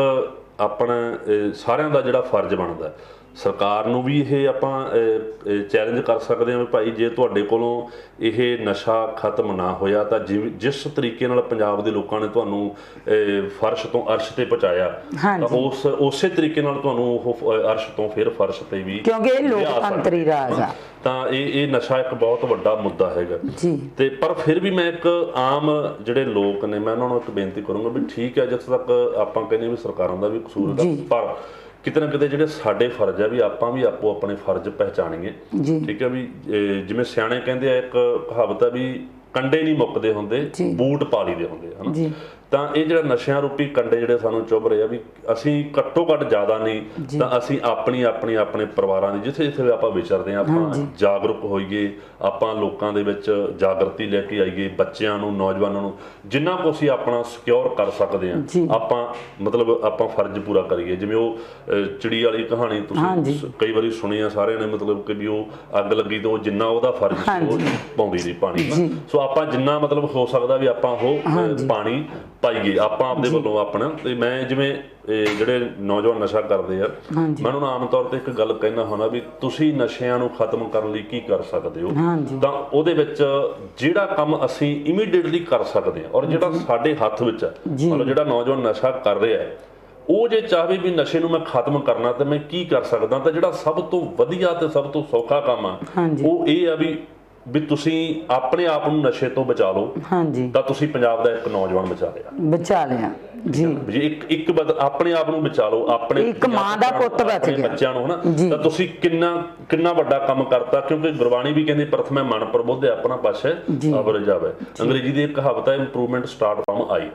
ਆਪਣਾ ਸਾਰਿਆਂ ਦਾ ਜਿਹੜਾ ਫਰਜ਼ ਬਣਦਾ, ਸਰਕਾਰ ਨੂੰ ਵੀ ਇਹ ਆਪਾਂ ਚੈਲੰਜ ਕਰ ਸਕਦੇ ਹਾਂ ਵੀ ਭਾਈ ਜੇ ਤੁਹਾਡੇ ਕੋਲੋਂ ਇਹ ਨਸ਼ਾ ਖਤਮ ਨਾ ਹੋਇਆ ਤਾਂ ਜਿਸ ਤਰੀਕੇ ਨਾਲ ਪੰਜਾਬ ਦੇ ਲੋਕਾਂ ਨੇ ਤੁਹਾਨੂੰ ਫਰਸ਼ ਤੋਂ ਅਰਸ਼ ਤੇ ਪਹੁੰਚਾਇਆ, ਤਾਂ ਉਸੇ ਤਰੀਕੇ ਨਾਲ ਤੁਹਾਨੂੰ ਉਹ ਅਰਸ਼ ਤੋਂ ਫਿਰ ਫਰਸ਼ ਤੇ ਵੀ, ਕਿਉਂਕਿ ਇਹ ਲੋਕਤੰਤਰੀ ਰਾਜ ਆ, ਤਾਂ ਇਹ ਨਸ਼ਾ ਇੱਕ ਬਹੁਤ ਵੱਡਾ ਮੁੱਦਾ ਹੈਗਾ। ਤੇ ਪਰ ਫਿਰ ਵੀ ਮੈਂ ਇੱਕ ਆਮ ਜਿਹੜੇ ਲੋਕ ਨੇ, ਮੈਂ ਉਹਨਾਂ ਨੂੰ ਇੱਕ ਬੇਨਤੀ ਕਰੂੰਗਾ ਵੀ ਠੀਕ ਹੈ, ਜਿੱਥੇ ਤੱਕ ਆਪਾਂ ਕਹਿੰਦੇ ਵੀ ਸਰਕਾਰਾਂ ਦਾ ਵੀ ਕਸੂਰ ਹੈ, ਪਰ ਕਿਤੇ ਨਾ ਕਿਤੇ ਜਿਹੜੇ ਸਾਡੇ ਫਰਜ਼ ਆ ਵੀ ਆਪਾਂ ਵੀ ਆਪੋ ਆਪਣੇ ਫਰਜ਼ ਪਹਿਚਾਣੀਏ, ਠੀਕ ਹੈ। ਵੀ ਜਿਵੇਂ ਸਿਆਣੇ ਕਹਿੰਦੇ ਆ, ਇੱਕ ਕਹਾਵਤ ਆ ਵੀ ਕੰਡੇ ਨਹੀਂ ਮੁੱਕਦੇ ਹੁੰਦੇ, ਬੂਟ ਪਾਲੀ ਦੇ ਹੁੰਦੇ ਹਨਾ, ਤਾਂ ਇਹ ਜਿਹੜਾ ਨਸ਼ਿਆਂ ਰੂਪੀ ਕੰਡੇ ਜਿਹੜੇ ਸਾਨੂੰ ਚੁੱਭ ਰਹੇ ਆ ਵੀ ਅਸੀਂ ਘੱਟੋ ਘੱਟ ਜ਼ਿਆਦਾ ਨਹੀਂ ਤਾਂ ਅਸੀਂ ਆਪਣੇ ਪਰਿਵਾਰਾਂ ਦੀ ਜਿੱਥੇ ਜਿੱਥੇ ਵੀ ਆਪਾਂ ਵਿਚਰਦੇ ਆ ਆਪਾਂ ਜਾਗਰੂਕ ਹੋਈਏ, ਆਪਾਂ ਲੋਕਾਂ ਦੇ ਵਿੱਚ ਜਾਗਰਤੀ ਲੈ ਕੇ ਆਈਏ, ਬੱਚਿਆਂ ਨੂੰ ਨੌਜਵਾਨਾਂ ਨੂੰ ਜਿੰਨਾ ਕੁ ਅਸੀਂ ਆਪਣਾ ਸਿਕਿਉਰ ਕਰ ਸਕਦੇ ਆ ਆਪਾਂ ਮਤਲਬ ਆਪਾਂ ਫਰਜ਼ ਪੂਰਾ ਕਰੀਏ। ਜਿਵੇਂ ਉਹ ਚਿੜੀ ਵਾਲੀ ਕਹਾਣੀ ਤੁਸੀਂ ਕਈ ਵਾਰੀ ਸੁਣੀ ਆ ਸਾਰਿਆਂ ਨੇ, ਮਤਲਬ ਕਿ ਵੀ ਉਹ ਅੱਗ ਲੱਗੀ ਤਾਂ ਉਹ ਜਿੰਨਾ ਉਹਦਾ ਫਰਜ਼ ਸੀ ਉਹ ਪਾਉਂਦੀ ਰਹੀ ਪਾਣੀ। ਸੋ ਆਪਾਂ ਜਿੰਨਾ ਮਤਲਬ ਹੋ ਸਕਦਾ ਵੀ ਆਪਾਂ ਉਹ ਪਾਣੀ ਪਾਈਏ ਆਪਾਂ ਆਪਦੇ ਵੱਲੋਂ ਆਪਣਾ। ਤੇ ਮੈਂ ਜਿਵੇਂ ਜਿਹੜੇ ਨੌਜਵਾਨ ਨਸ਼ਾ ਕਰਦੇ ਆ ਮੈਂ ਉਹਨਾਂ ਨੂੰ ਆਮ ਤੌਰ ਤੇ ਇੱਕ ਗੱਲ ਕਹਿਣਾ ਹੁੰਦਾ ਵੀ ਤੁਸੀਂ ਨਸ਼ਿਆਂ ਨੂੰ ਖਤਮ ਕਰਨ ਲਈ ਕੀ ਕਰ ਸਕਦੇ ਹੋ, ਤਾਂ ਉਹਦੇ ਵਿੱਚ ਜਿਹੜਾ ਕੰਮ ਅਸੀਂ ਇਮੀਡੀਏਟਲੀ ਕਰ ਸਕਦੇ ਹਾਂ ਔਰ ਜਿਹੜਾ ਸਾਡੇ ਹੱਥ ਵਿੱਚ ਹੈ, ਮਤਲਬ ਜਿਹੜਾ ਨੌਜਵਾਨ ਨਸ਼ਾ ਕਰ ਰਿਹਾ ਹੈ ਉਹ ਜੇ ਚਾਹੇ ਵੀ ਨਸ਼ੇ ਨੂੰ ਮੈਂ ਖਤਮ ਕਰਨਾ ਤਾਂ ਮੈਂ ਕੀ ਕਰ ਸਕਦਾ, ਤਾਂ ਜਿਹੜਾ ਸਭ ਤੋਂ ਵਧੀਆ ਤੇ ਸਭ ਤੋਂ ਸੌਖਾ ਕੰਮ ਆ ਉਹ ਇਹ ਆ ਵੀ ਤੁਸੀਂ ਆਪਣੇ ਆਪ ਨੂੰ ਨਸ਼ੇ ਤੋਂ ਬਚਾ ਲਓ। ਤਾਂ ਤੁਸੀਂ ਪੰਜਾਬ ਦਾ ਇੱਕ ਨੌਜਵਾਨ ਬਚਾ ਲਿਆ ਜੀ। ਇੱਕ ਆਪਣੇ ਆਪ ਨੂੰ ਬਚਾ ਲਓ, ਆਪਣੇ ਇੱਕ ਮਾਂ ਦਾ ਪੁੱਤ ਬਚ ਗਿਆ, ਬੱਚਿਆਂ ਨੂੰ ਹਨਾ, ਤਾਂ ਤੁਸੀਂ ਕਿੰਨਾ ਵੱਡਾ ਕੰਮ ਕਰਤਾ। ਕਿਉਂਕਿ ਗੁਰਬਾਣੀ ਵੀ ਕਹਿੰਦੀ ਪ੍ਰਥਮੇ ਮਨ ਪ੍ਰਬੁੱਧ ਆਪਣਾ ਪਾਛੈ ਅਵਰ ਜਾਵੇ। ਅੰਗਰੇਜ਼ੀ ਦੀ ਇੱਕ ਕਹਾਵਤ ਹੈ ਇੰਪਰੂਵਮੈਂਟ ਸਟਾਰਟ ਫਰਮ ਆਈ,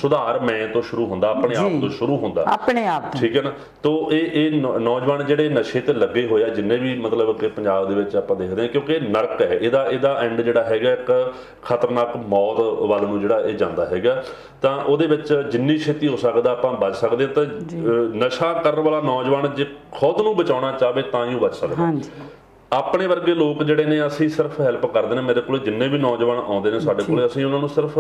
ਸੁਧਾਰ ਮੈਂ ਤੋਂ ਸ਼ੁਰੂ ਹੁੰਦਾ, ਆਪਣੇ ਆਪ ਤੋਂ ਸ਼ੁਰੂ ਹੁੰਦਾ, ਆਪਣੇ ਆਪ ਤੋਂ, ਠੀਕ ਹੈ ਨਾ। ਤੋਂ ਇਹ ਨੌਜਵਾਨ ਜਿਹੜੇ ਨਸ਼ੇ ਤੇ ਲੱਗੇ ਹੋਏ ਆ ਜਿੰਨੇ ਵੀ ਮਤਲਬ ਕਿ ਪੰਜਾਬ ਦੇ ਵਿੱਚ ਆਪਾਂ ਦੇਖਦੇ ਹਾਂ, ਕਿਉਂਕਿ ਇਹ ਨਰਕ ਹੈ, ਇਹਦਾ ਐਂਡ ਜਿਹੜਾ ਹੈਗਾ ਇੱਕ ਖਤਰਨਾਕ ਮੌਤ ਵੱਲ ਨੂੰ ਜਿਹੜਾ ਇਹ ਜਾਂਦਾ ਹੈਗਾ। ਤਾਂ ਉਹਦੇ ਵਿੱਚ ਜਿੰਨੀ ਛੇਤੀ ਹੋ ਸਕਦਾ ਆਪਾਂ ਬਚ ਸਕਦੇ। ਤਾਂ ਨਸ਼ਾ ਕਰਨ ਵਾਲਾ ਨੌਜਵਾਨ ਜੇ ਖੁਦ ਨੂੰ ਬਚਾਉਣਾ ਚਾਹਵੇ ਤਾਂ ਹੀ ਉਹ ਬਚ ਸਕਦਾ। ਆਪਣੇ ਵਰਗੇ ਲੋਕ ਜਿਹੜੇ ਨੇ ਅਸੀਂ ਸਿਰਫ ਹੈਲਪ ਕਰਦੇ ਨੇ। ਮੇਰੇ ਕੋਲ ਜਿੰਨੇ ਵੀ ਨੌਜਵਾਨ ਆਉਂਦੇ ਨੇ ਸਾਡੇ ਕੋਲ, ਅਸੀਂ ਉਹਨਾਂ ਨੂੰ ਸਿਰਫ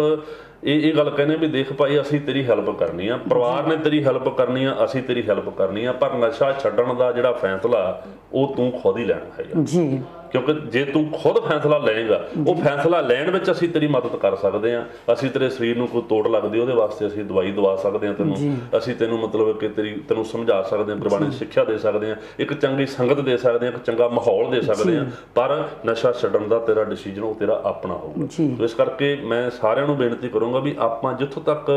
ਇਹ ਗੱਲ ਕਹਿੰਦੇ ਵੀ ਦੇਖ ਭਾਈ ਅਸੀਂ ਤੇਰੀ ਹੈਲਪ ਕਰਨੀ ਆ, ਪਰਿਵਾਰ ਨੇ ਤੇਰੀ ਹੈਲਪ ਕਰਨੀ ਆ, ਅਸੀਂ ਤੇਰੀ ਹੈਲਪ ਕਰਨੀ ਆ, ਪਰ ਨਸ਼ਾ ਛੱਡਣ ਦਾ ਜਿਹੜਾ ਫੈਸਲਾ ਉਹ ਤੂੰ ਖੁਦ ਹੀ ਲੈਣਾ ਹੈਗਾ ਜੀ। ਕਿਉਂਕਿ ਜੇ ਤੂੰ ਖੁਦ ਫੈਸਲਾ ਲਏਗਾ, ਉਹ ਫੈਸਲਾ ਲੈਣ ਵਿੱਚ ਅਸੀਂ ਤੇਰੀ ਮਦਦ ਕਰ ਸਕਦੇ ਹਾਂ। ਅਸੀਂ ਤੇਰੇ ਸਰੀਰ ਨੂੰ ਕੋਈ ਤੋੜ ਲੱਗਦੀ ਉਹਦੇ ਵਾਸਤੇ ਅਸੀਂ ਦਵਾਈ ਦਵਾ ਸਕਦੇ ਹਾਂ ਤੈਨੂੰ, ਅਸੀਂ ਤੈਨੂੰ ਮਤਲਬ ਕਿ ਤੈਨੂੰ ਸਮਝਾ ਸਕਦੇ ਹਾਂ, ਗੁਰਬਾਣੀ ਦੀ ਸਿੱਖਿਆ ਦੇ ਸਕਦੇ ਹਾਂ, ਇੱਕ ਚੰਗੀ ਸੰਗਤ ਦੇ ਸਕਦੇ ਹਾਂ, ਇੱਕ ਚੰਗਾ ਮਾਹੌਲ ਦੇ ਸਕਦੇ ਹਾਂ। ਪਰ ਨਸ਼ਾ ਛੱਡਣ ਦਾ ਤੇਰਾ ਡਿਸੀਜਨ ਉਹ ਤੇਰਾ ਆਪਣਾ ਹੋਊਗਾ। ਇਸ ਕਰਕੇ ਮੈਂ ਸਾਰਿਆਂ ਨੂੰ ਬੇਨਤੀ ਕਰੂੰਗਾ ਵੀ ਆਪਾਂ ਜਿੱਥੋਂ ਤੱਕ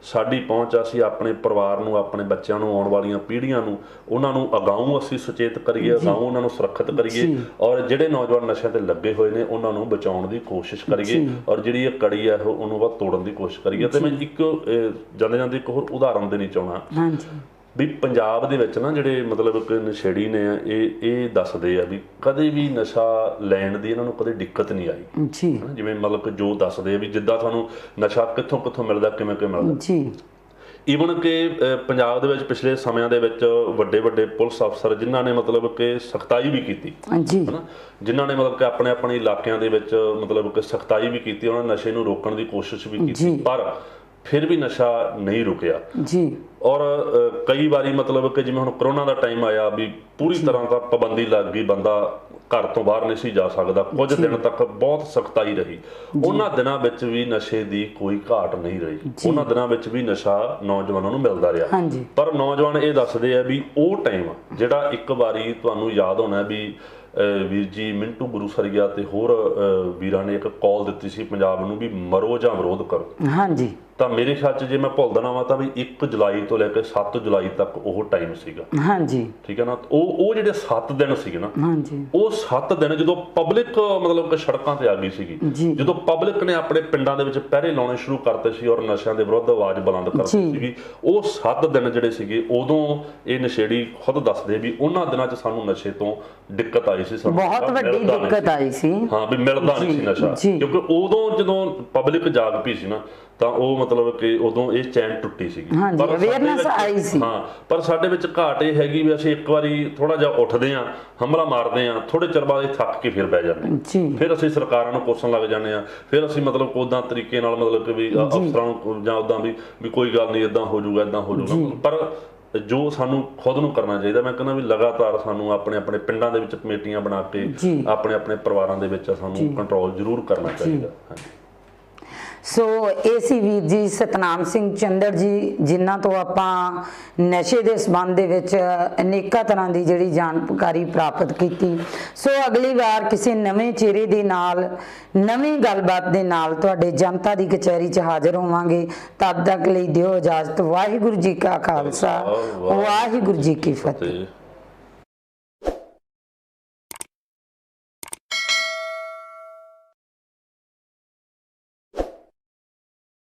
ਸਾਡੀ ਪਹੁੰਚ, ਅਸੀਂ ਆਪਣੇ ਪਰਿਵਾਰ ਨੂੰ, ਆਪਣੇ ਬੱਚਿਆਂ ਨੂੰ, ਆਉਣ ਵਾਲੀਆਂ ਪੀੜ੍ਹੀਆਂ ਨੂੰ, ਉਹਨਾਂ ਨੂੰ ਅਗਾਊਂ ਅਸੀਂ ਸੁਚੇਤ ਕਰੀਏ, ਅਗਾਊਂ ਉਹਨਾਂ ਨੂੰ ਸੁਰੱਖਿਅਤ ਕਰੀਏ ਔਰ ਜਿਹੜੇ ਨੌਜਵਾਨ ਨਸ਼ਿਆਂ ਤੇ ਲੱਗੇ ਹੋਏ ਨੇ ਉਹਨਾਂ ਨੂੰ ਬਚਾਉਣ ਦੀ ਕੋਸ਼ਿਸ਼ ਕਰੀਏ ਔਰ ਜਿਹੜੀ ਇਹ ਕੜੀ ਹੈ ਉਹਨੂੰ ਬਾਅਦ ਤੋੜਨ ਦੀ ਕੋਸ਼ਿਸ਼ ਕਰੀਏ। ਤੇ ਮੈਂ ਇੱਕ ਜਾਂਦੇ ਇੱਕ ਹੋਰ ਉਦਾਹਰਨ ਦੇਣੀ ਚਾਹੁੰਦਾ ਵੀ ਪੰਜਾਬ ਦੇ ਵਿੱਚ ਨਾ ਜਿਹੜੇ ਮਤਲਬ ਕਿ ਨਸ਼ੇੜੀ ਨੇ ਇਹ ਦੱਸਦੇ ਆ ਵੀ ਕਦੇ ਵੀ ਨਸ਼ਾ ਲੈਣ ਦੀ ਇਹਨਾਂ ਨੂੰ ਕਦੇ ਦਿੱਕਤ ਨਹੀਂ ਆਈ। ਜਿਵੇਂ ਮਤਲਬ ਕਿ ਜੋ ਦੱਸਦੇ ਆ ਵੀ ਜਿੱਦਾਂ ਤੁਹਾਨੂੰ ਨਸ਼ਾ ਕਿੱਥੋਂ ਮਿਲਦਾ, ਕਿਵੇਂ ਮਿਲਦਾ। ਈਵਨ ਕਿ ਪੰਜਾਬ ਦੇ ਵਿੱਚ ਪਿਛਲੇ ਸਮਿਆਂ ਦੇ ਵਿੱਚ ਵੱਡੇ ਪੁਲਿਸ ਅਫਸਰ ਜਿਨ੍ਹਾਂ ਨੇ ਮਤਲਬ ਕਿ ਸਖਤਾਈ ਵੀ ਕੀਤੀ ਹਨਾ, ਜਿਨ੍ਹਾਂ ਨੇ ਮਤਲਬ ਕਿ ਆਪਣੇ ਇਲਾਕਿਆਂ ਦੇ ਵਿੱਚ ਮਤਲਬ ਕਿ ਸਖਤਾਈ ਵੀ ਕੀਤੀ, ਉਹਨਾਂ ਨੇ ਨਸ਼ੇ ਨੂੰ ਰੋਕਣ ਦੀ ਕੋਸ਼ਿਸ਼ ਵੀ ਕੀਤੀ, ਪਰ ਫਿਰ ਵੀ ਨਸ਼ਾ ਨਹੀਂ ਰੁਕਿਆ ਜੀ। ਔਰ ਕਈ ਵਾਰੀ ਮਤਲਬ ਕਿ ਜਿਵੇਂ ਹੁਣ ਕਰੋਨਾ ਦਾ ਟਾਈਮ ਆਇਆ ਵੀ ਪੂਰੀ ਤਰ੍ਹਾਂ ਤਾਂ ਪਾਬੰਦੀ ਲੱਗ ਗਈ, ਬੰਦਾ ਘਰ ਤੋਂ ਬਾਹਰ ਨਹੀਂ ਸੀ ਜਾ ਸਕਦਾ, ਕੁਝ ਦਿਨ ਤੱਕ ਬਹੁਤ ਸਖਤਾਈ ਰਹੀ। ਉਹਨਾਂ ਦਿਨਾਂ ਵਿੱਚ ਵੀ ਨਸ਼ੇ ਦੀ ਕੋਈ ਘਾਟ ਨਹੀਂ ਰਹੀ, ਉਹਨਾਂ ਦਿਨਾਂ ਵਿੱਚ ਵੀ ਨਸ਼ਾ ਨੌਜਵਾਨਾਂ ਨੂੰ ਮਿਲਦਾ ਰਿਹਾ। ਪਰ ਨੌਜਵਾਨ ਇਹ ਦੱਸਦੇ ਆ ਵੀ ਉਹ ਟਾਈਮ ਜਿਹੜਾ ਇੱਕ ਵਾਰੀ ਤੁਹਾਨੂੰ ਯਾਦ ਹੋਣਾ ਵੀ ਵੀਰ ਜੀ ਮਿੰਟੂ ਗੁਰੂਸਰੀਆ ਤੇ ਹੋਰ ਵੀਰਾਂ ਨੇ ਇੱਕ ਕਾਲ ਦਿੱਤੀ ਸੀ ਪੰਜਾਬ ਨੂੰ ਵੀ ਮਰੋ ਜਾਂ ਵਿਰੋਧ ਕਰੋ। ਤਾਂ ਮੇਰੇ ਖਿਆਲ 'ਚ ਜੇ ਮੈਂ ਭੁੱਲਦਾ ਨਾ ਤਾਂ ਵੀ 1 ਜੁਲਾਈ ਤੋਂ ਲੈ ਕੇ 7 ਜੁਲਾਈ ਤੱਕ ਉਹ ਟਾਈਮ ਸੀਗਾ। ਠੀਕ ਹੈ ਨਾ। ਉਹ ਜਿਹੜੇ 7 ਦਿਨ ਸੀਗੇ ਨਾ, ਉਹ 7 ਦਿਨ ਜਦੋਂ ਪਬਲਿਕ ਮਤਲਬ ਕਿ ਸੜਕਾਂ ਤੇ ਆ ਗਈ ਸੀਗੀ, ਜਦੋਂ ਪਬਲਿਕ ਨੇ ਆਪਣੇ ਪਿੰਡਾਂ ਦੇ ਵਿੱਚ ਪਹਿਰੇ ਲਾਉਣੇ ਸ਼ੁਰੂ ਕਰਤੇ ਸੀ ਔਰ ਨਸ਼ਿਆਂ ਦੇ ਵਿਰੁੱਧ ਆਵਾਜ਼ ਬੁਲੰਦ ਕਰਤੀ ਸੀਗੀ, ਉਹ 7 ਦਿਨ ਜਿਹੜੇ ਸੀਗੇ ਉਦੋਂ ਇਹ ਨਸ਼ੇੜੀ ਖੁਦ ਦੱਸਦੇ ਵੀ ਉਹਨਾਂ ਦਿਨਾਂ 'ਚ ਸਾਨੂੰ ਨਸ਼ੇ ਤੋਂ ਦਿੱਕਤ ਆਈ ਸੀ, ਸਾਨੂੰ ਬਹੁਤ ਵੱਡੀ ਦਿੱਕਤ ਆਈ ਸੀ। ਹਾਂ ਵੀ ਮਿਲਦਾ ਨਹੀਂ ਸੀ ਨਸ਼ਾ, ਕਿਉਂਕਿ ਉਦੋਂ ਜਦੋਂ ਪਬਲਿਕ ਜਾਗ ਪਈ ਸੀ ਨਾ ਤਾਂ ਉਹ ਮਤਲਬ ਕਿ ਉਦੋਂ ਇਹ ਚੈਨ ਟੁੱਟੀ ਸੀਗੀ। ਪਰ ਸਾਡੇ ਵਿੱਚ ਘਾਟ ਇਹ ਹੈਗੀ ਵੀ ਅਸੀਂ ਇੱਕ ਵਾਰੀ ਥੋੜਾ ਜਿਹਾ ਉੱਠਦੇ ਹਾਂ, ਹਮਲਾ ਮਾਰਦੇ ਹਾਂ, ਥੋੜੇ ਚਿਰ ਬਾਅਦ ਥੱਕ ਕੇ ਫਿਰ ਬਹਿ ਜਾਂਦੇ ਹਾਂ, ਫਿਰ ਅਸੀਂ ਸਰਕਾਰਾਂ ਨੂੰ ਕੋਸਣ ਲੱਗ ਜਾਂਦੇ ਹਾਂ, ਫਿਰ ਅਸੀਂ ਮਤਲਬ ਉਦਾਂ ਤਰੀਕੇ ਨਾਲ ਮਤਲਬ ਕਿ ਵੀ ਅਫਸਰਾਂ ਨੂੰ ਜਾਂ ਉਦਾਂ ਵੀ ਕੋਈ ਗੱਲ ਨਹੀਂ ਇੱਦਾਂ ਹੋ ਜਾਊਗਾ ਇੱਦਾਂ ਹੋ ਜਾਊਗਾ। ਪਰ ਜੋ ਸਾਨੂੰ ਖੁਦ ਨੂੰ ਕਰਨਾ ਚਾਹੀਦਾ, ਮੈਂ ਕਹਿੰਦਾ ਵੀ ਲਗਾਤਾਰ ਸਾਨੂੰ ਆਪਣੇ ਪਿੰਡਾਂ ਦੇ ਵਿੱਚ ਕਮੇਟੀਆਂ ਬਣਾ ਕੇ ਆਪਣੇ ਪਰਿਵਾਰਾਂ ਦੇ ਵਿੱਚ ਸਾਨੂੰ ਕੰਟਰੋਲ ਜ਼ਰੂਰ ਕਰਨਾ ਚਾਹੀਦਾ। ਹਾਂਜੀ। ਸੋ ਇਹ ਸੀ ਵੀਰ ਜੀ ਸਤਨਾਮ ਸਿੰਘ ਚੰਦਰ ਜੀ, ਜਿਨ੍ਹਾਂ ਤੋਂ ਆਪਾਂ ਨਸ਼ੇ ਦੇ ਸੰਬੰਧ ਦੇ ਵਿੱਚ ਅਨੇਕਾਂ ਤਰ੍ਹਾਂ ਦੀ ਜਿਹੜੀ ਜਾਣਕਾਰੀ ਪ੍ਰਾਪਤ ਕੀਤੀ। ਸੋ ਅਗਲੀ ਵਾਰ ਕਿਸੇ ਨਵੇਂ ਚਿਹਰੇ ਦੇ ਨਾਲ, ਨਵੀਂ ਗੱਲਬਾਤ ਦੇ ਨਾਲ ਤੁਹਾਡੇ ਜਨਤਾ ਦੀ ਕਚਹਿਰੀ 'ਚ ਹਾਜ਼ਰ ਹੋਵਾਂਗੇ। ਤਦ ਤੱਕ ਲਈ ਦਿਓ ਇਜਾਜ਼ਤ। ਵਾਹਿਗੁਰੂ ਜੀ ਕਾ ਖਾਲਸਾ, ਵਾਹਿਗੁਰੂ ਜੀ ਕੀ ਫਤਿਹ।